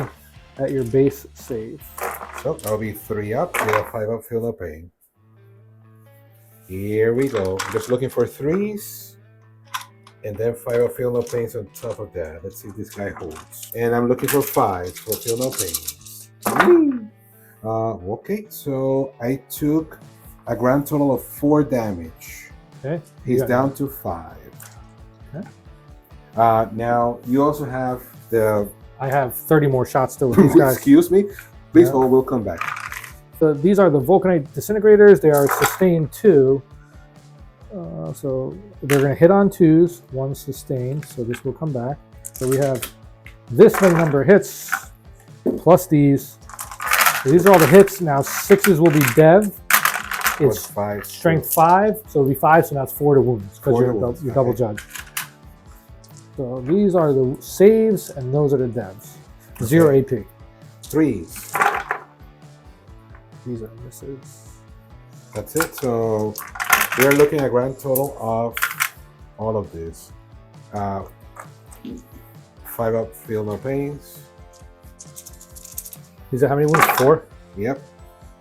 at your base save. So that'll be 3 up. You have 5 up, feel no pain. Here we go. Just looking for 3s. And then 5 up, feel no pains on top of that. Let's see if this guy holds. And I'm looking for 5s for feel no pains. Okay, so I took a grand total of 4 damage. Okay. He's down to 5. Okay. Now you also have the. I have 30 more shots still with these guys. Excuse me. Please hold. We'll come back. So these are the Vulcanite Disintegrators. They are sustained 2. So they're going to hit on 2s. 1 sustained. So this will come back. So we have this many number of hits plus these. So these are all the hits. Now 6s will be dev. It's 5, strength 5, so it'll be 5. So now it's 4 to wounds because you're double judged. So these are the saves, and those are the devs. 0 AP. 3s. These are misses. That's it. So we are looking at a grand total of all of this. 5 up, feel no pains. These are how many wounds? 4? Yep.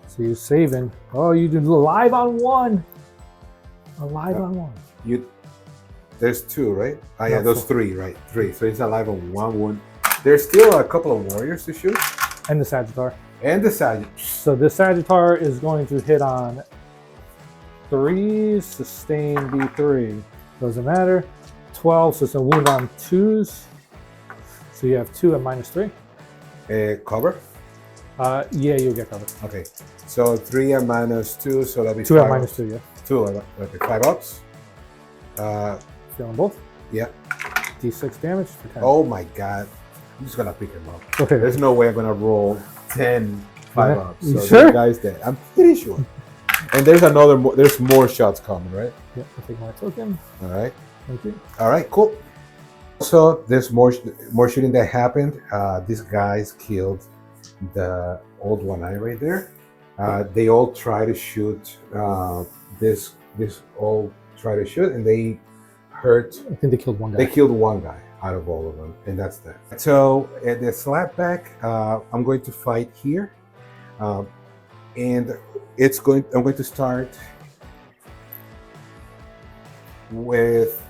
So you're saving. Oh, you do alive on 1. Alive on 1. There's 2, right? Oh, yeah, No, those 4. 3, right? 3. So he's alive on 1 wound. There's still a couple of warriors to shoot. And the Sagittar. And the Sagittar. So the Sagittar is going to hit on 3s, sustain B3. Doesn't matter. 12, so it's a wound on 2s. So you have 2 at -3. Cover? Yeah, you'll get covered. Okay. So 3 at -2, so that'll be 2 at 5 -2, yeah. 2, okay, 5 ups. Feeling both? Yeah. D6 damage for 10. Oh my god. I'm just gonna pick him up. Okay. There's no way I'm gonna roll 10 5 ups. You So sure? the guy's dead. I'm pretty sure. And there's more shots coming, right? Yeah, I'll take my token. All right. Thank you. All right, cool. So there's more shooting that happened. These guys killed the old one eye right there. They all try to shoot. This all try to shoot, and they hurt. I think they killed one guy. They killed one guy out of all of them, and that's that. So at the slapback, I'm going to fight here, and I'm going to start with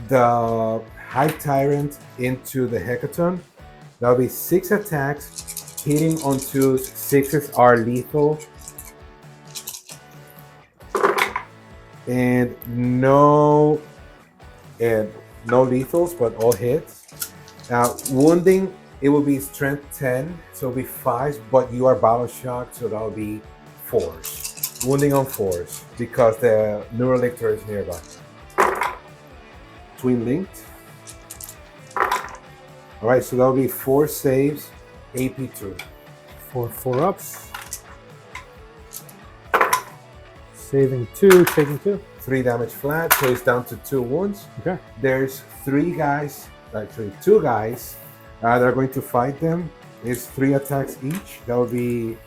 the High Tyrant into the Hecaton. That'll be 6 attacks, hitting on 2s. 6s are lethal. And no lethals, but all hits. Now, wounding It will be strength 10, so it'll be 5, but you are battle shocked, so that'll be 4s. Wounding on 4s because the Neurolictor is nearby. Twin linked. All right, so that'll be 4 saves, AP 2. 4 ups. Saving 2, taking 2. 3 damage flat, so it's down to 2 wounds. Okay. There's 3 guys, actually 2 guys that are going to fight them. It's 3 attacks each. That will be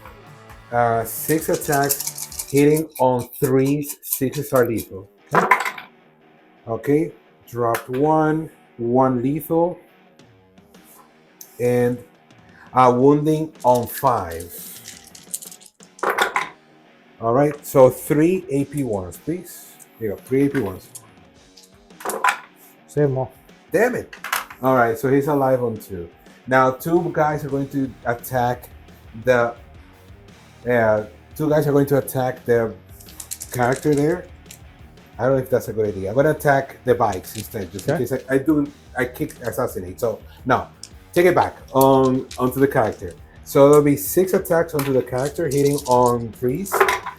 6 attacks hitting on 3s. 6s are lethal. Okay, dropped 1 lethal, and wounding on 5. All right, so 3 AP1s, please. Here you go, 3 AP1s. Save them all. Damn it. All right, so he's alive on 2. Now 2 guys are going to attack the 2 guys are going to attack the character there. I don't know if that's a good idea. I'm gonna attack the bikes instead, just in case I kick assassinate. So no, take it back onto the character. So there'll be 6 attacks onto the character, hitting on 3s.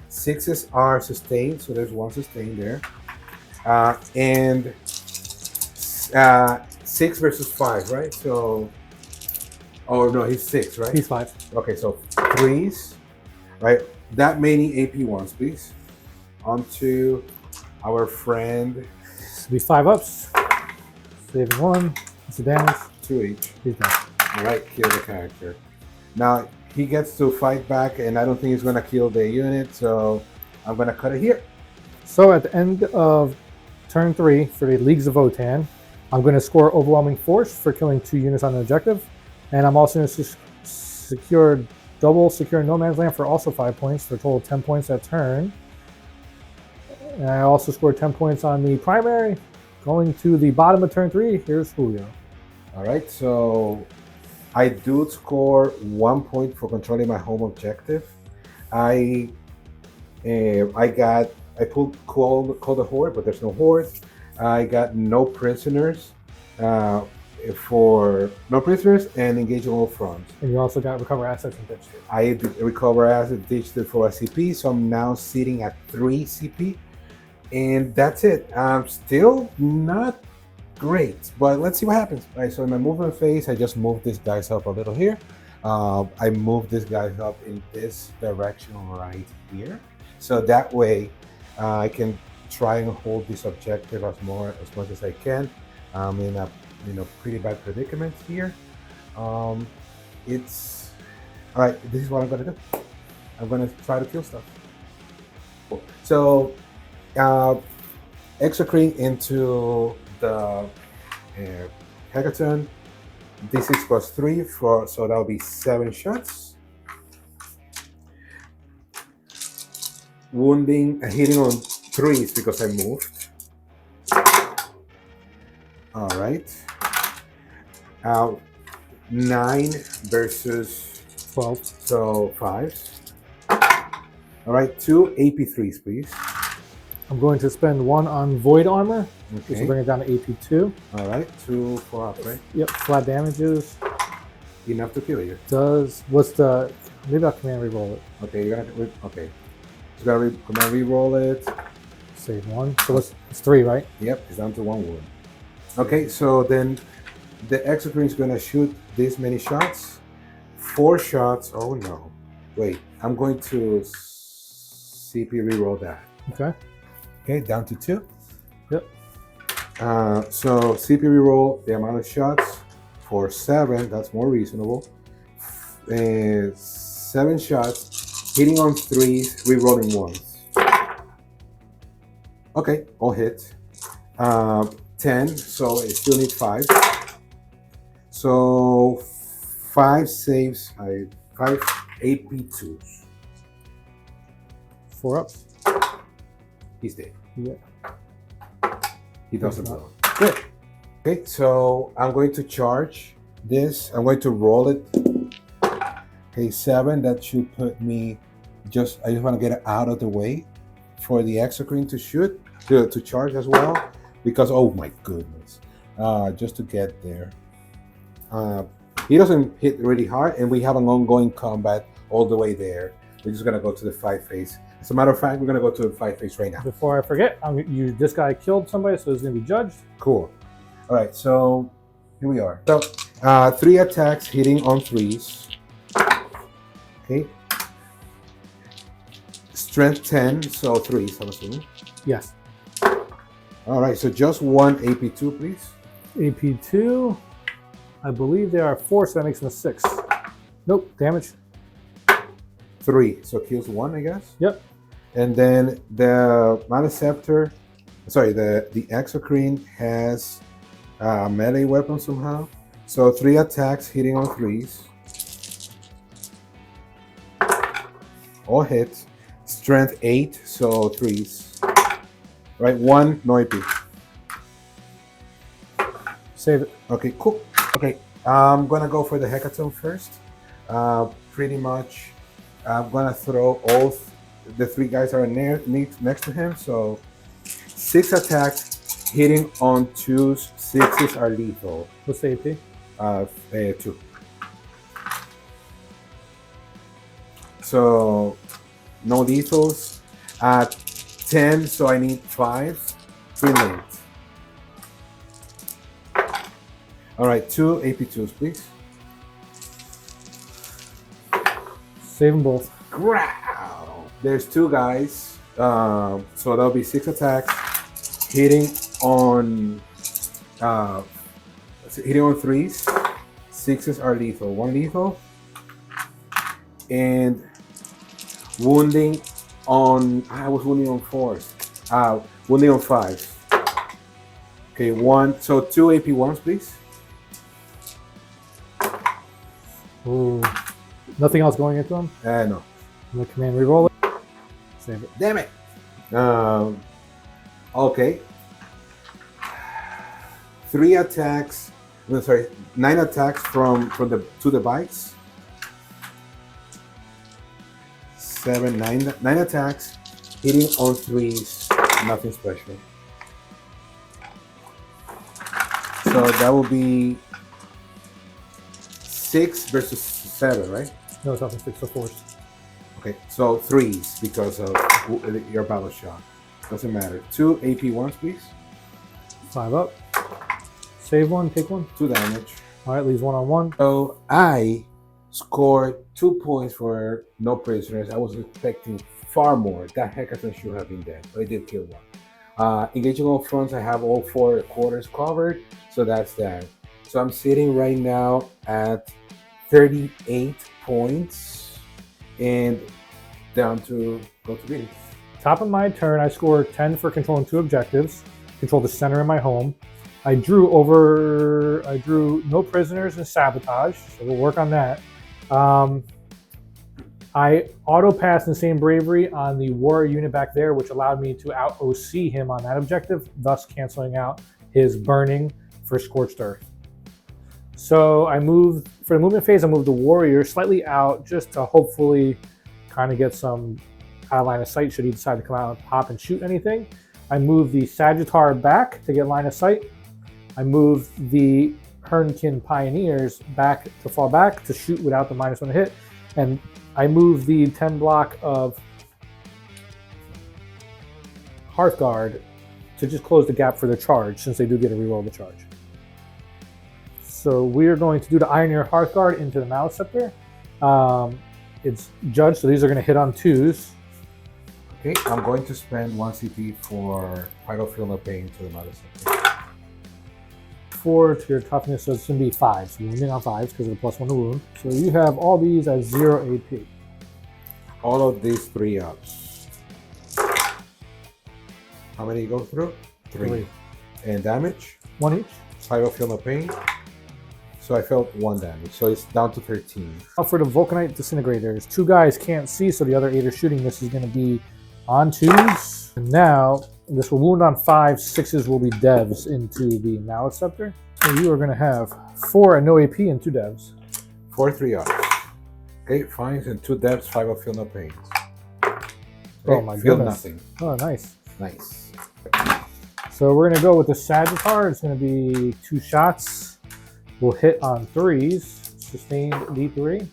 6s are sustained, so there's 1 sustained there. And 6 versus 5, right? So, oh no, he's 6, right? He's 5. Okay, so 3s, right? That many AP1s, please. Onto our friend. This will be 5 ups. Saving 1. It's the damage. 2 each. He's done. All right, kill the character. Now he gets to fight back, and I don't think he's gonna kill the unit, so I'm gonna cut it here. So at the end of turn 3 for the Leagues of Votann, I'm going to score Overwhelming Force for killing 2 units on an objective, and I'm also going to secure No Man's Land for also 5 points for a total of 10 points that turn. And I also scored 10 points on the primary. Going to the bottom of turn 3, here's Julio. All right, so I do score 1 point for controlling my home objective. I pulled call the horde, but there's no horde. I got no prisoners and engage on all fronts. And you also got recover assets and ditch it. I recover assets, ditched it for a CP, so I'm now sitting at 3 CP, and that's it. I'm still not great, but let's see what happens. All right, so in my movement phase, I just moved these guys up a little here. I moved these guys up in this direction right here, so that way I can try and hold this objective as much as I can. I'm in a pretty bad predicament here. It's all right. This is what I'm gonna do. I'm gonna try to kill stuff. So exocrine into the Hecaton. D6 plus 3 so that'll be 7 shots. Wounding, hitting on 3s because I moved. All right. 9 versus 12. So 5s. All right, 2 AP3s, please. I'm going to spend 1 on Void Armor, which Okay. will bring it down to AP2. All right, 2 for up, right? Yep, flat damages. Enough to kill you. Maybe I'll command reroll it. Okay, you're gonna. Okay. So command reroll it. Save 1. So it's 3, right? Yep, it's down to 1 wound. Okay, so then the exocrine is gonna shoot this many shots. 4 shots. Oh no. Wait, I'm going to CP reroll that. Okay. Okay, down to 2. Yep. So CP reroll the amount of shots for 7. That's more reasonable. 7 shots, hitting on 3s, rerolling 1s. Okay, all hit. 10, so it still needs 5. So 5 saves, 5 AP2s. 4 ups. He's dead. Yeah. He doesn't blow. Good. Okay, so I'm going to charge this. I'm going to roll it. Okay, 7. That should put me I just want to get it out of the way for the exocrine to shoot, to charge as well. Because, oh my goodness. Just to get there. He doesn't hit really hard, and we have an ongoing combat all the way there. We're just gonna go to the 5-phase. As a matter of fact, we're gonna go to the 5-phase right now. Before I forget, this guy killed somebody, so he's gonna be judged. Cool. All right, so here we are. So 3 attacks hitting on 3s. Okay. Strength 10, so 3s, I'm assuming. Yes. All right, so just 1 AP2, please. AP2. I believe there are 4, so that makes him a 6. Nope, damage. 3, so kills 1, I guess. Yep. And then the Maleceptor, sorry, the Exocrine has a melee weapon somehow. So 3 attacks hitting on 3s. All hit. Strength 8, so 3s. Right, 1, no AP. Save it. Okay, cool. Okay, I'm gonna go for the Hecatomb first. Pretty much, I'm gonna throw all the 3 guys are next to him. So 6 attacks hitting on 2s. 6s are lethal. What's the AP? 2. So no lethals. At 10, so I need 5. Brilliant. All right, 2 AP2s, please. Save them both. Growl. There's 2 guys, so that'll be 6 attacks, hitting on 3s. 6s are lethal. 1 lethal, and wounding on. I was wounding on 4s. Wounding on 5s. Okay, 1. So 2 AP1s, please. Ooh. Nothing else going into him? No. I'm gonna command reroll it. Save it. Damn it. Okay. 3 attacks. No, sorry, 9 attacks from the 2 bikes. 7, 9 attacks, hitting on 3s. Nothing special. So that will be 6 versus 7, right? No, it's nothing. 6 so 4s. Okay, so 3s because of your battle shot. Doesn't matter. 2 AP1s, please. 5 up. Save 1, take 1. 2 damage. All right, leaves 1 on 1. So I scored 2 points for no prisoners. I was expecting far more. That Hecaton should have been dead, but I did kill 1. Engaging all fronts, I have all 4 quarters covered, so that's that. So I'm sitting right now at 38 points and down to go to Greece. Top of my turn, I scored 10 for controlling 2 objectives. Control the center of my home. I drew no prisoners and sabotage, so we'll work on that. I auto-passed Insane Bravery on the warrior unit back there, which allowed me to out-OC him on that objective, thus canceling out his burning for Scorched Earth. So I moved, for the movement phase, I moved the warrior slightly out just to hopefully kind of get some out of line of sight should he decide to come out and pop and shoot anything. I moved the Sagittar back to get line of sight. I moved the Hernkin Pioneers back to fall back to shoot without the -1 hit. And I moved the 10 block of Hearthguard to just close the gap for the charge, since they do get a reroll the charge. So we are going to do the Ironeer Hearthguard into the Maleceptor. It's judged, so these are going to hit on 2s. Okay, I'm going to spend 1 CP for Final Feel No Pain to the Maleceptor. 4 to your toughness, so it's going to be 5. So you're wounding on 5s because of the +1 to wound. So you have all these at 0 AP. All of these 3 ups. How many go through? 3. And damage? 1 each. I Feel No Pain. So I felt 1 damage. So it's down to 13. Now for the Vulcanite Disintegrators, 2 guys can't see, so the other 8 are shooting. This is going to be on 2s. And now this will wound on 5s. 6s will be devs into the Maleceptor. So you are going to have 4 and no AP and 2 devs. 4 3 ups. Okay, fines and 2 devs, 5 Feel No Pain. Okay, Oh my feel goodness. nothing. Oh, nice. Nice. So we're going to go with the Sagittar. It's going to be 2 shots. We'll hit on 3s. sustained D3.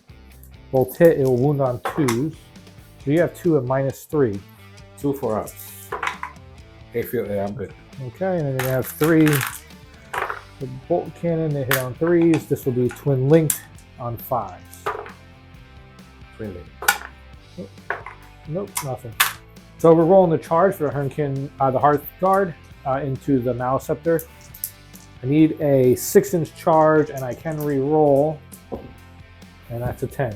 Both hit, it will wound on 2s. So you have 2 at -3. 2 for us. Okay, I'm good. Okay, and then you have 3. The bolt cannon, they hit on 3s. This will be twin linked on 5s. Twin link. Nope, nothing. So we're rolling the charge for the Hernkin, the Hearth Guard into the Maleceptor. I need a 6-inch charge, and I can re-roll, and that's a 10.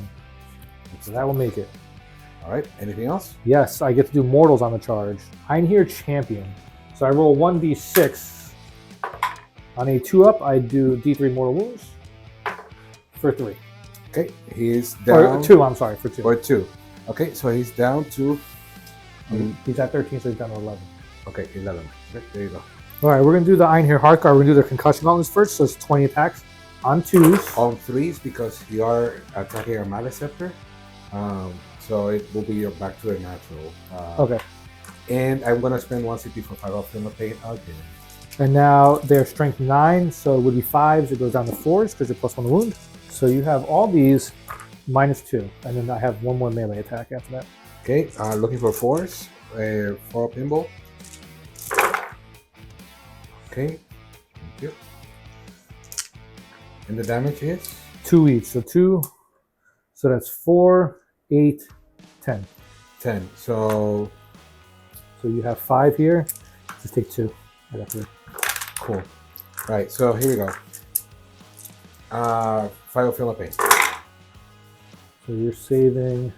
So that will make it. All right. Anything else? Yes, I get to do mortals on the charge. Einhir Champion. So I roll 1d6. On a 2-up, I do D3 mortal wounds for 3. Okay, he's down. Or 2, I'm sorry, for 2. Or 2. Okay, so he's down to. He's at 13, so he's down to 11. Okay, 11. Okay, there you go. All right, we're going to do the Einhir Hearth Guard. We're going to do the concussion gauntlets first, so it's 20 attacks on 2s. On 3s because you are attacking a Maleceptor. So it will be back to the natural. Okay. And I'm going to spend 1 CP for 5 off the pain again. And now they're strength 9, so it would be 5s. It goes down to 4s because you're +1 wound. So you have all these -2, and then I have 1 more melee attack after that. Okay, looking for 4s. 4 pinball. Okay, thank you. And the damage is? 2 each, so 2. So that's 4, 8, 10. 10. So you have 5 here. Just take 2. I got 3. cool. Right, so here we go. 5 of Philippine. So you're saving.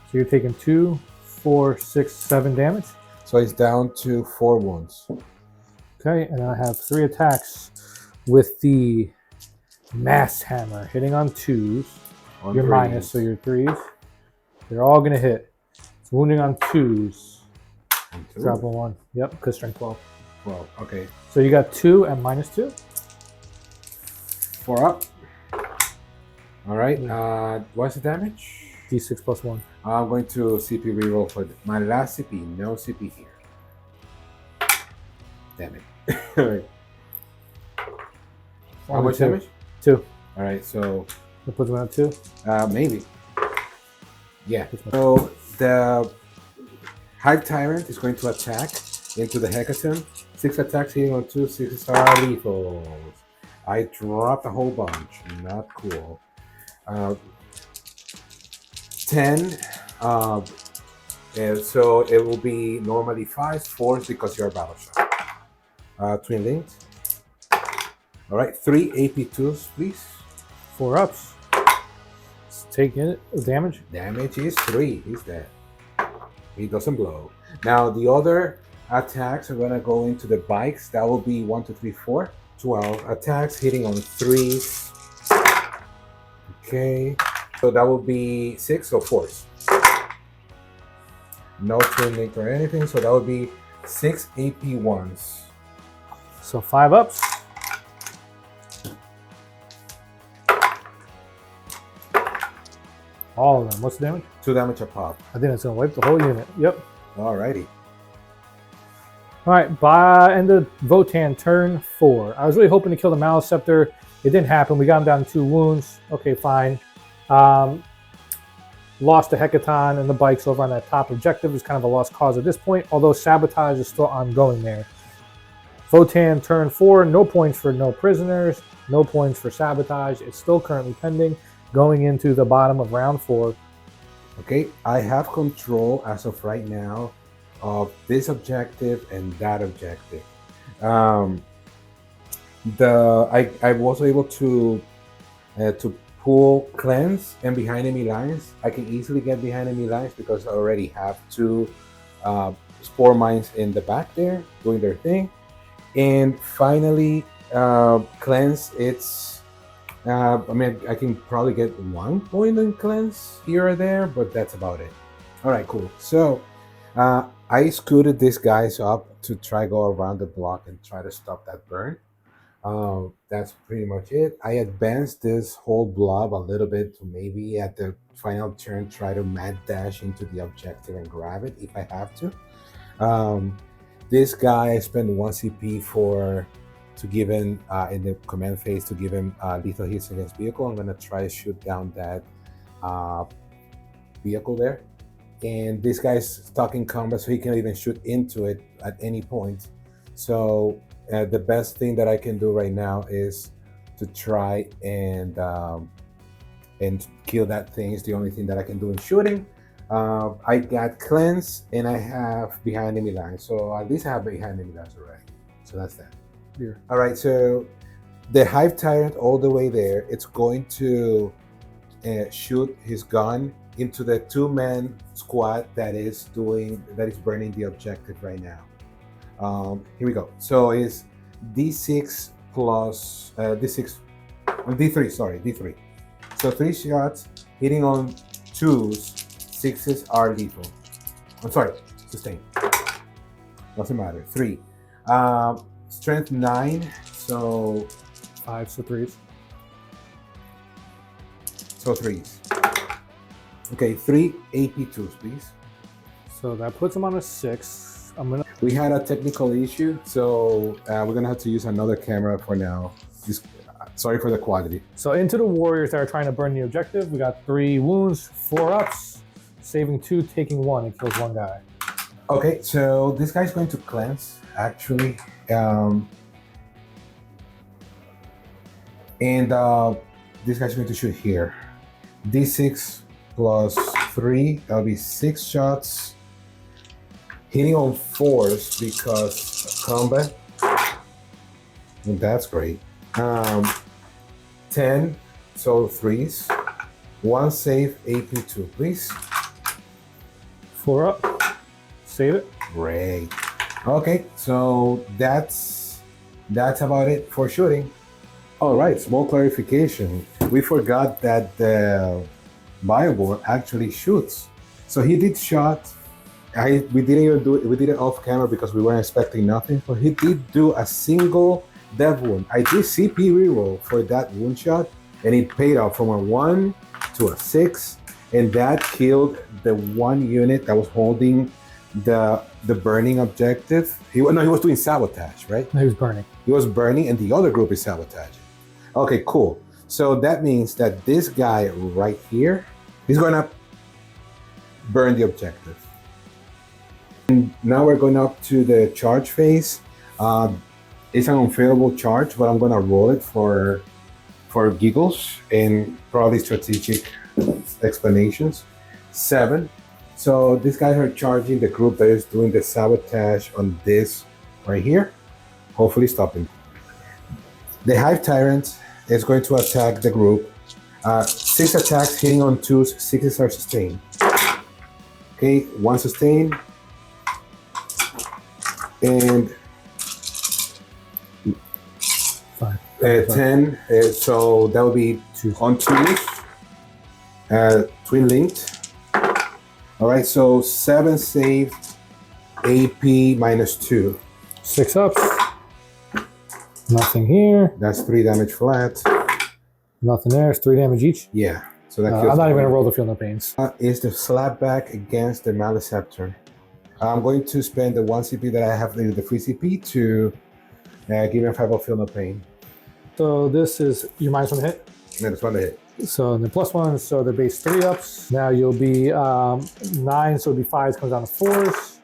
So you're taking 2, 4, 6, 7 damage. So he's down to 4 wounds. Okay, and I have 3 attacks with the Mass Hammer, hitting on 2s. You're minus, so you're 3s. They're all gonna hit. It's wounding on 2s. Dropping 1. Yep, because strength 12. Well, okay. So you got 2 and -2. 4 up. All right. What's the damage? D6 +1. I'm going to CP reroll for my last CP. No CP here. Damn it. All right. How much damage? 2. All right. So That puts him at 2. maybe. Yeah. So the High Tyrant is going to attack into the Hecaton. 6 attacks hitting on 2. 6 are lethal. I dropped a whole bunch. Not cool. 10. So it will be normally 5s, 4s because you're battle shot. Twin linked. All right, 3 AP2s, please. 4 ups. Let's take it. Damage. Damage is 3. He's dead. He doesn't blow. Now the other attacks are gonna go into the bikes. That will be 1, 2, 3, 4. 12 attacks hitting on 3s. Okay, so that will be 6 or 4s. No twin link or anything, so that would be 6 AP1s. So 5 ups. All of them. What's the damage? 2 damage a pop. I think it's gonna wipe the whole unit. Yep. Alrighty. All right, by end of Votann, turn 4. I was really hoping to kill the Maleceptor. It didn't happen. We got him down to 2 wounds. Okay, fine. Lost the Hecaton and the bikes over on that top objective. It's kind of a lost cause at this point, although sabotage is still ongoing there. Votann, turn 4. No points for no prisoners. No points for sabotage. It's still currently pending, going into the bottom of round 4. Okay, I have control as of right now of this objective and that objective. I was able to pull cleanse and behind enemy lines. I can easily get behind enemy lines because I already have 2 spore mines in the back there doing their thing. And finally, cleanse. It's I mean, I can probably get 1 point in cleanse here or there, but that's about it. All right, cool. So I scooted these guys up to try go around the block and try to stop that burn. That's pretty much it. I advanced this whole blob a little bit to maybe at the final turn try to mad dash into the objective and grab it if I have to. This guy I spent 1 CP for to give him in the command phase to give him lethal hits against vehicle. I'm gonna try to shoot down that vehicle there. And this guy's stuck in combat, so he can even shoot into it at any point. So the best thing that I can do right now is to try and kill that thing. Is the only thing that I can do in shooting. I got cleanse and I have behind enemy lines, so at least I have behind enemy lines already. So that's that. Here. All right, so the Hive Tyrant all the way there, it's going to shoot his gun into the two-man squad that is burning the objective right now. Here we go. So it's D6 plus D3. So 3 shots hitting on 2s, 6s are lethal. I'm sorry, sustain. Doesn't matter. 3. Strength 9. So 5, so 3s. So 3s. Okay, 3 AP2s, please. So that puts him on a 6. We had a technical issue, so we're gonna have to use another camera for now. Sorry for the quality. So into the warriors that are trying to burn the objective, we got 3 wounds, 4 ups, saving 2, taking 1. It kills 1 guy. Okay, so this guy's going to cleanse, actually. This guy's going to shoot here. D6 plus 3, that'll be 6 shots. Hitting on 4s because combat. And that's great. 10, so 3s. 1 save, AP2, please. 4 up, save it. Great. Okay, so that's about it for shooting. All right, small clarification. We forgot that the Biobor actually shoots. So he did shot. We didn't even do it. We did it off camera because we weren't expecting nothing. But he did do a single dev wound. I did CP reroll for that wound shot, and it paid off from a 1 to a 6, and that killed the 1 unit that was holding the burning objective. He was doing sabotage, right? He was burning. He was burning, and the other group is sabotaging. Okay, cool. So that means that this guy right here is gonna burn the objective. And now we're going up to the charge phase. It's an unfavorable charge, but I'm gonna roll it for giggles and probably strategic explanations. 7. So these guys are charging the group that is doing the sabotage on this right here. Hopefully stopping. The Hive Tyrant is going to attack the group. 6 attacks hitting on 2s, 6s are sustained. Okay, 1 sustained. And 5. 10, so that would be 2 on 2s, twin linked. All right, so 7 saved, AP minus 2. 6 ups. Nothing here. That's 3 damage flat. Nothing there. It's 3 damage each. Yeah, so that kills. I'm not even gonna roll the feel no pains. Is the slapback against the Maleceptor. I'm going to spend the 1 CP that I have, the free CP, to give him 5 of feel no pain. So this is your -1 to hit. And it's 1 to hit. So the +1, so the base 3 ups. Now you'll be 9, so it'll be 5s, comes down to 4s.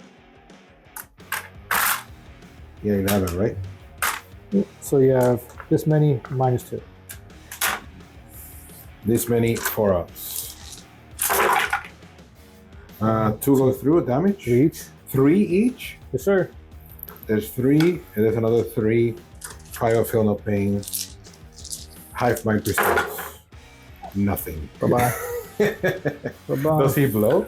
Yeah, 11, right? So you have this many -2. This many 4 ups. 2 go through damage. 3 each. 3 each. Yes, sir. There's 3, and there's another 3. 5 of feel no pain. Hive mind crystals. Nothing. Bye-bye. Bye-bye. Does he blow?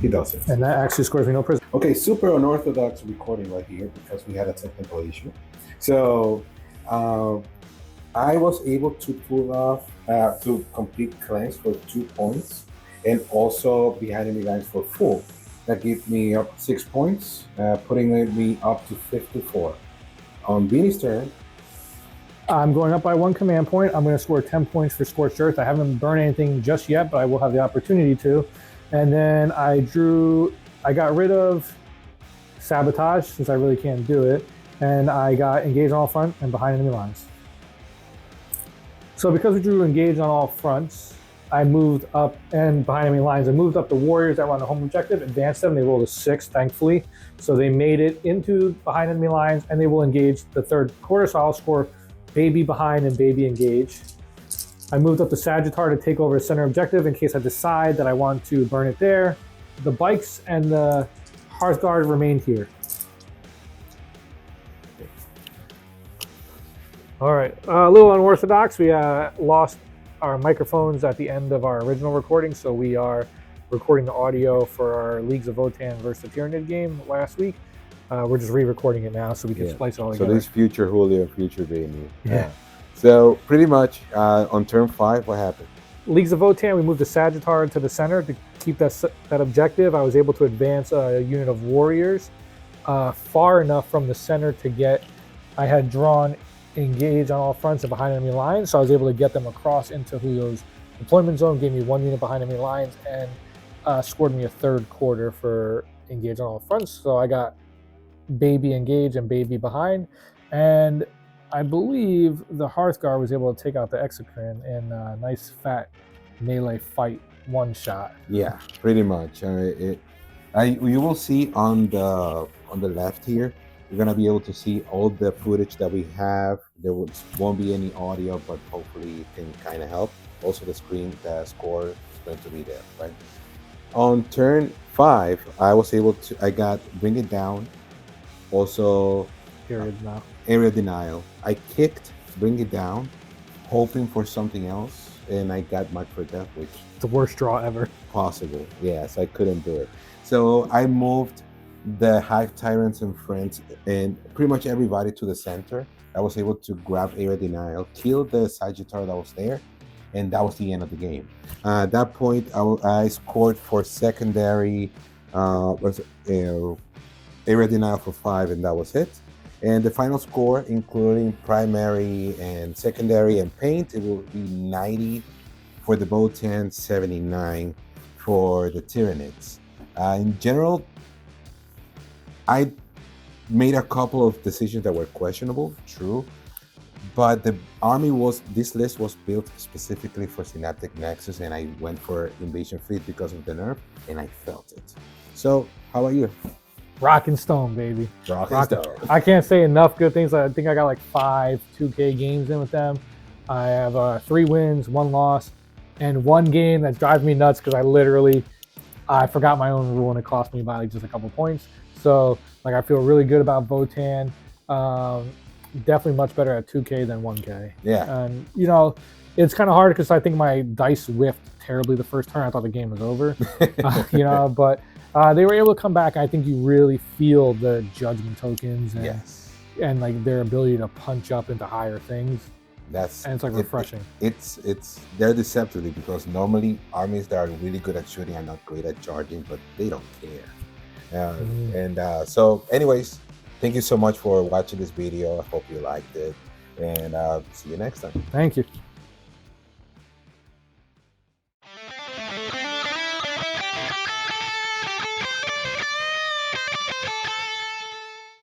He doesn't. And that actually scores me no prison. Okay, super unorthodox recording right here because we had a technical issue. So I was able to pull off to complete cleanse for 2 points, and also behind enemy lines for full. That gave me up 6 points, putting me up to 54. On Beanie's turn, I'm going up by 1 command point. I'm going to score 10 points for Scorched Earth. I haven't burned anything just yet, but I will have the opportunity to. And then I got rid of sabotage since I really can't do it, and I got engaged on all front and behind enemy lines. So because we drew engage on all fronts, I moved up and behind enemy lines. I moved up the warriors that were on the home objective, advanced them. They rolled a 6, thankfully. So they made it into behind enemy lines, and they will engage the third quarter. So I'll score baby behind and baby engage. I moved up the Sagittar to take over the center objective in case I decide that I want to burn it there. The bikes and the Hearthguard remained here. All right, a little unorthodox. We lost our microphones at the end of our original recording, so we are recording the audio for our Leagues of Votann versus the Tyranid game last week. We're just re-recording it now so we can splice it all together. So this future Julio, future Jamie. Yeah. So pretty much on turn 5, what happened? Leagues of Votann, we moved the Sagittar to the center to keep that objective. I was able to advance a unit of warriors far enough from the center to get, I had drawn engage on all fronts and behind enemy lines, so I was able to get them across into Julio's deployment zone, gave me 1 unit behind enemy lines, and scored me a third quarter for engage on all fronts. So I got baby engage and baby behind, and I believe the Hearthguard was able to take out the Exocrine in a nice fat melee fight one shot. Yeah, pretty much. You will see on the left here, you're gonna be able to see all the footage that we have. There won't be any audio, but hopefully it can kind of help. Also, the score is going to be there, right? On turn 5, I got bring it down. Also, area denial. I kicked bring it down, hoping for something else, and I got marked for death, which is the worst draw ever. Possible, yes, I couldn't do it. So I moved the Hive Tyrants and friends and pretty much everybody to the center. I was able to grab area denial, kill the Sagittar that was there, and that was the end of the game. At that point, I scored for secondary area denial for 5, and that was it. And the final score, including primary and secondary and paint, it will be 90 for the Votann, 79 for the Tyranids. In general, I made a couple of decisions that were questionable, true, but this list was built specifically for Synaptic Nexus, and I went for Invasion Fleet because of the nerf, and I felt it. So, how about you? Rock and stone, baby. Rock and stone. I can't say enough good things. I think I got like 5 2K games in with them. I have 3 wins, 1 loss, and 1 game that's driving me nuts because I forgot my own rule and it cost me by like just a couple points. So like I feel really good about Votann. Definitely much better at 2K than 1K. Yeah. And you know, it's kind of hard because I think my dice whiffed terribly the first turn. I thought the game was over. But they were able to come back. I think you really feel the judgment tokens and like their ability to punch up into higher things. And it's like refreshing. They're deceptively, because normally armies that are really good at shooting are not great at charging, but they don't care. So anyways, thank you so much for watching this video. I hope you liked it, and see you next time. Thank you.